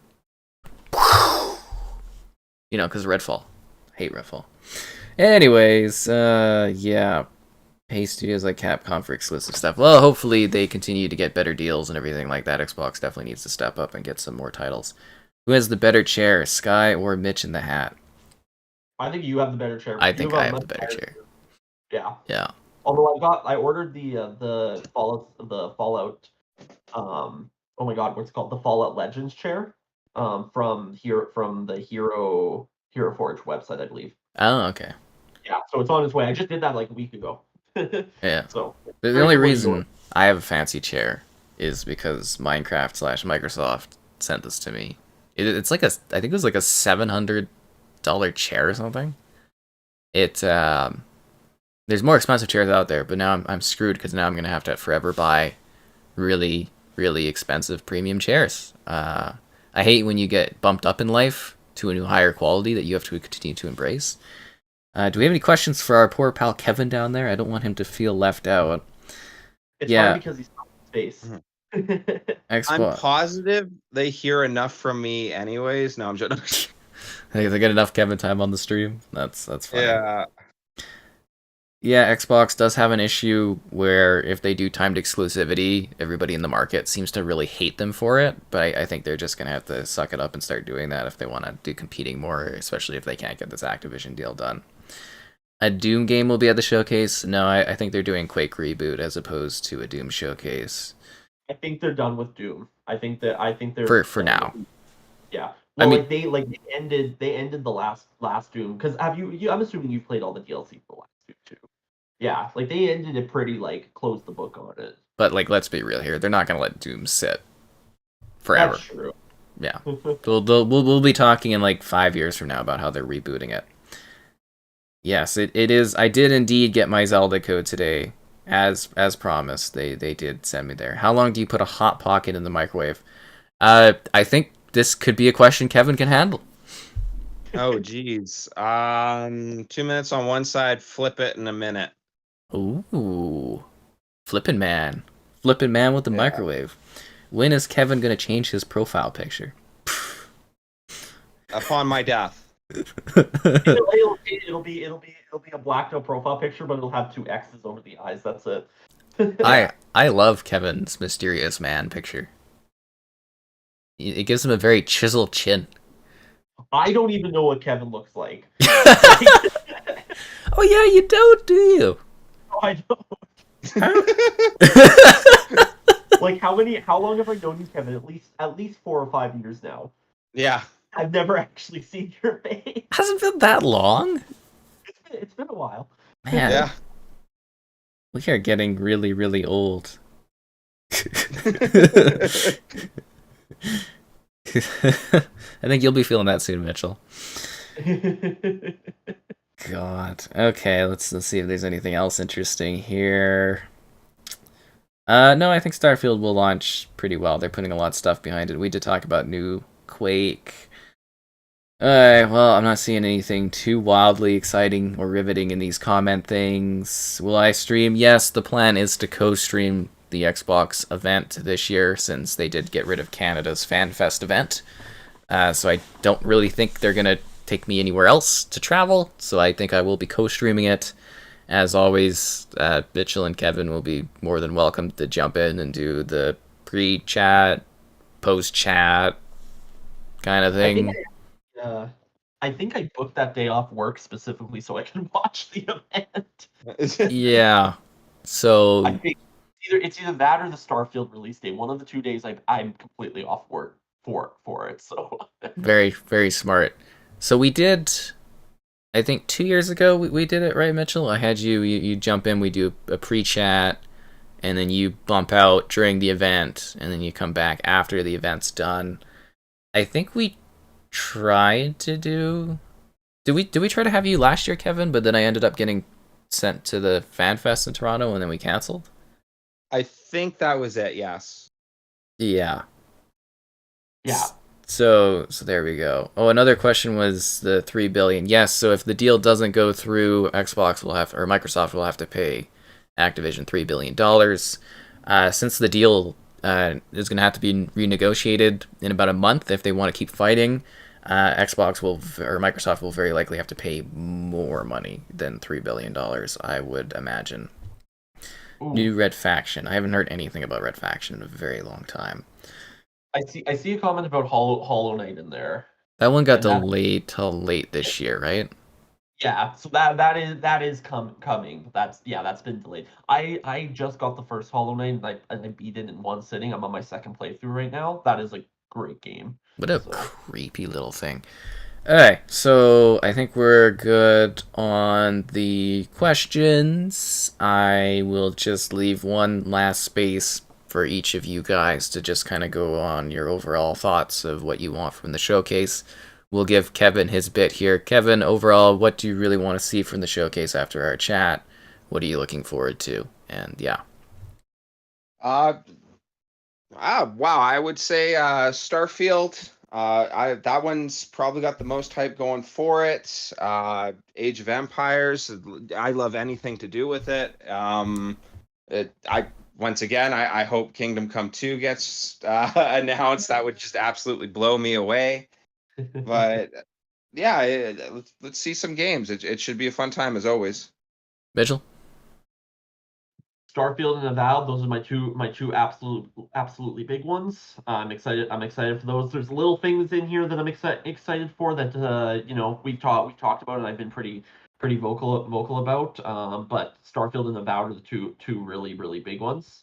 Because Redfall. I hate Redfall. Anyways, yeah. Pay studios like Capcom for exclusive stuff. Well, hopefully they continue to get better deals and everything like that. Xbox definitely needs to step up and get some more titles. Who has the better chair, Sky or Mitch in the Hat? I think you have the better chair. I You think have I a have much the better better. chair. Yeah. Yeah. Although I ordered the Fallout. Oh my God, what's it called? The Fallout Legends chair. From the Hero Forge website, I believe. Oh, okay. Yeah, so it's on its way. I just did that like a week ago. Yeah. So The very only similar to yours. reason I have a fancy chair is because Minecraft/Microsoft sent this to me. It's like I think it was like a $700 chair or something. There's more expensive chairs out there, but now I'm screwed because now I'm gonna have to forever buy really, really expensive premium chairs. I hate when you get bumped up in life to a new higher quality that you have to continue to embrace. Do we have any questions for our poor pal Kevin down there? I don't want him to feel left out. It's Yeah, fine because he's not in space. I'm Xbox. positive they hear enough from me anyways. No, I'm joking. They get enough Kevin time on the stream. That's funny. Yeah. Yeah, Xbox does have an issue where if they do timed exclusivity, everybody in the market seems to really hate them for it. But I think they're just going to have to suck it up and start doing that if they want to do competing more, especially if they can't get this Activision deal done. A Doom game will be at the showcase. No, I think they're doing Quake Reboot as opposed to a Doom showcase. I think they're done with Doom. I think they're For now. Yeah. I Well, mean, they ended the last Doom because I'm assuming you've played all the DLC for the last Doom too. Yeah, like they ended it pretty like closed the book on it. but like, let's be real here. They're not going to let Doom sit forever. That's true. Yeah. We'll be talking in like 5 years from now about how they're rebooting it. Yes, it is. I did indeed get my Zelda code today, as promised. They did send me there. How long do you put a hot pocket in the microwave? I think this could be a question Kevin can handle. Oh, geez. 2 minutes on one side, flip it in a minute. Ooh, flippin' man, flippin' man with the Yeah. microwave. When is Kevin gonna change his profile picture? Upon my death. It'll be a blacked out profile picture, but it'll have two X's over the eyes. That's it. I Yeah. I love Kevin's mysterious man picture. It gives him a very chiseled chin. I don't even know what Kevin looks like. Like, Oh yeah, you don't, do you? I don't. Huh? Like how long have I known you, Kevin? At least 4 or 5 years now. Yeah. I've never actually seen your face. Hasn't been that long. It's been a while. Man, Yeah. we are getting really, really old. I think you'll be feeling that soon, Mitchell. God. Okay, let's see if there's anything else interesting here. No, I think Starfield will launch pretty well. They're putting a lot of stuff behind it. We did talk about new Quake. Alright, well, I'm not seeing anything too wildly exciting or riveting in these comment things. Will I stream? Yes, the plan is to co-stream the Xbox event this year since they did get rid of Canada's FanFest event. So I don't really think they're going to take me anywhere else to travel, so I think I will be co-streaming it. As always, Mitchell and Kevin will be more than welcome to jump in and do the pre-chat, post-chat kind of I think thing. uh, I think I booked that day off work specifically so I can watch the event. Yeah. I So think it's either that or the Starfield release day. One of the 2 days I'm completely off work for it. So very, very smart. So we did, I think 2 years ago, we did it, right, Mitchell? I had you jump in, we do a pre-chat, and then you bump out during the event, and then you come back after the event's done. I think we tried to do. Did we try to have you last year, Kevin? But then I ended up getting sent to the Fan Fest in Toronto, and then we canceled. I think that was it, yes. Yeah. yeah, So there we go. Oh, another question was the 3 billion. Yes. So if the deal doesn't go through, Xbox will have or Microsoft will have to pay Activision $3 billion. Since the deal is going to have to be renegotiated in about a month if they want to keep fighting, Xbox will or Microsoft will very likely have to pay more money than $3 billion. I would imagine. ooh, New Red Faction. I haven't heard anything about Red Faction in a very long time. I see a comment about Hollow Knight in there, That one got and that delayed till late this year, right? yeah, so that is coming. That's been delayed. I just got the first Hollow Knight and I beat it in one sitting. I'm on my second playthrough right now. That is a great game. What a So creepy little thing. Alright, so I think we're good on the questions. I will just leave one last space for each of you guys to just kind of go on your overall thoughts of what you want from the showcase. We'll give Kevin his bit here. Kevin, overall, what do you really want to see from the showcase after our chat? What are you looking forward to? And yeah. Uh wow, I would say Starfield. I that one's probably got the most hype going for it. Age of Empires. I love anything to do with it. I once again, I hope Kingdom Come 2 gets announced. That would just absolutely blow me away. But yeah, let's see some games. It should be a fun time as always. Mitchell? Starfield and Avowed, those are my two absolutely big ones. I'm excited for those. There's little things in here that I'm excited for that we talked about and I've been pretty vocal about. But Starfield and Avowed are the two really big ones.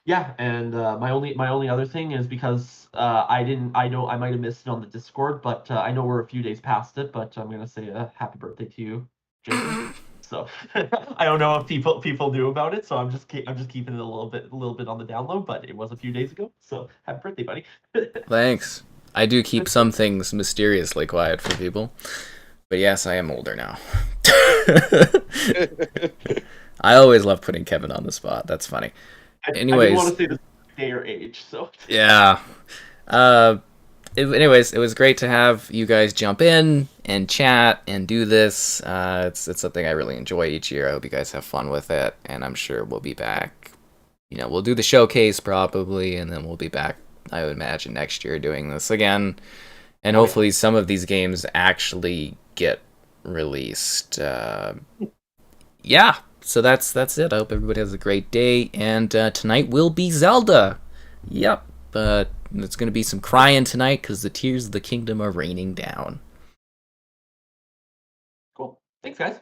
Yeah, and my only other thing is because I know I might have missed it on the Discord, but I know we're a few days past it. But I'm gonna say a happy birthday to you, Jason. So I don't know if people knew about it, so I'm just keeping it a little bit on the down low. But it was a few days ago, so happy birthday, buddy. Thanks. I do keep some things mysteriously quiet for people. But yes, I am older now. I always love putting Kevin on the spot. That's funny. I didn't want Anyways, to say the day or age, so yeah. Uh, anyways, it was great to have you guys jump in and chat and do this. It's something I really enjoy each year. I hope you guys have fun with it, and I'm sure we'll be back. We'll do the showcase probably, and then we'll be back, I would imagine, next year doing this again. And Oh, yeah. hopefully some of these games actually get released. Yeah, so that's it. I hope everybody has a great day, and tonight will be Zelda. Yep, but it's gonna be some crying tonight because the tears of the kingdom are raining down. Cool. Thanks, guys.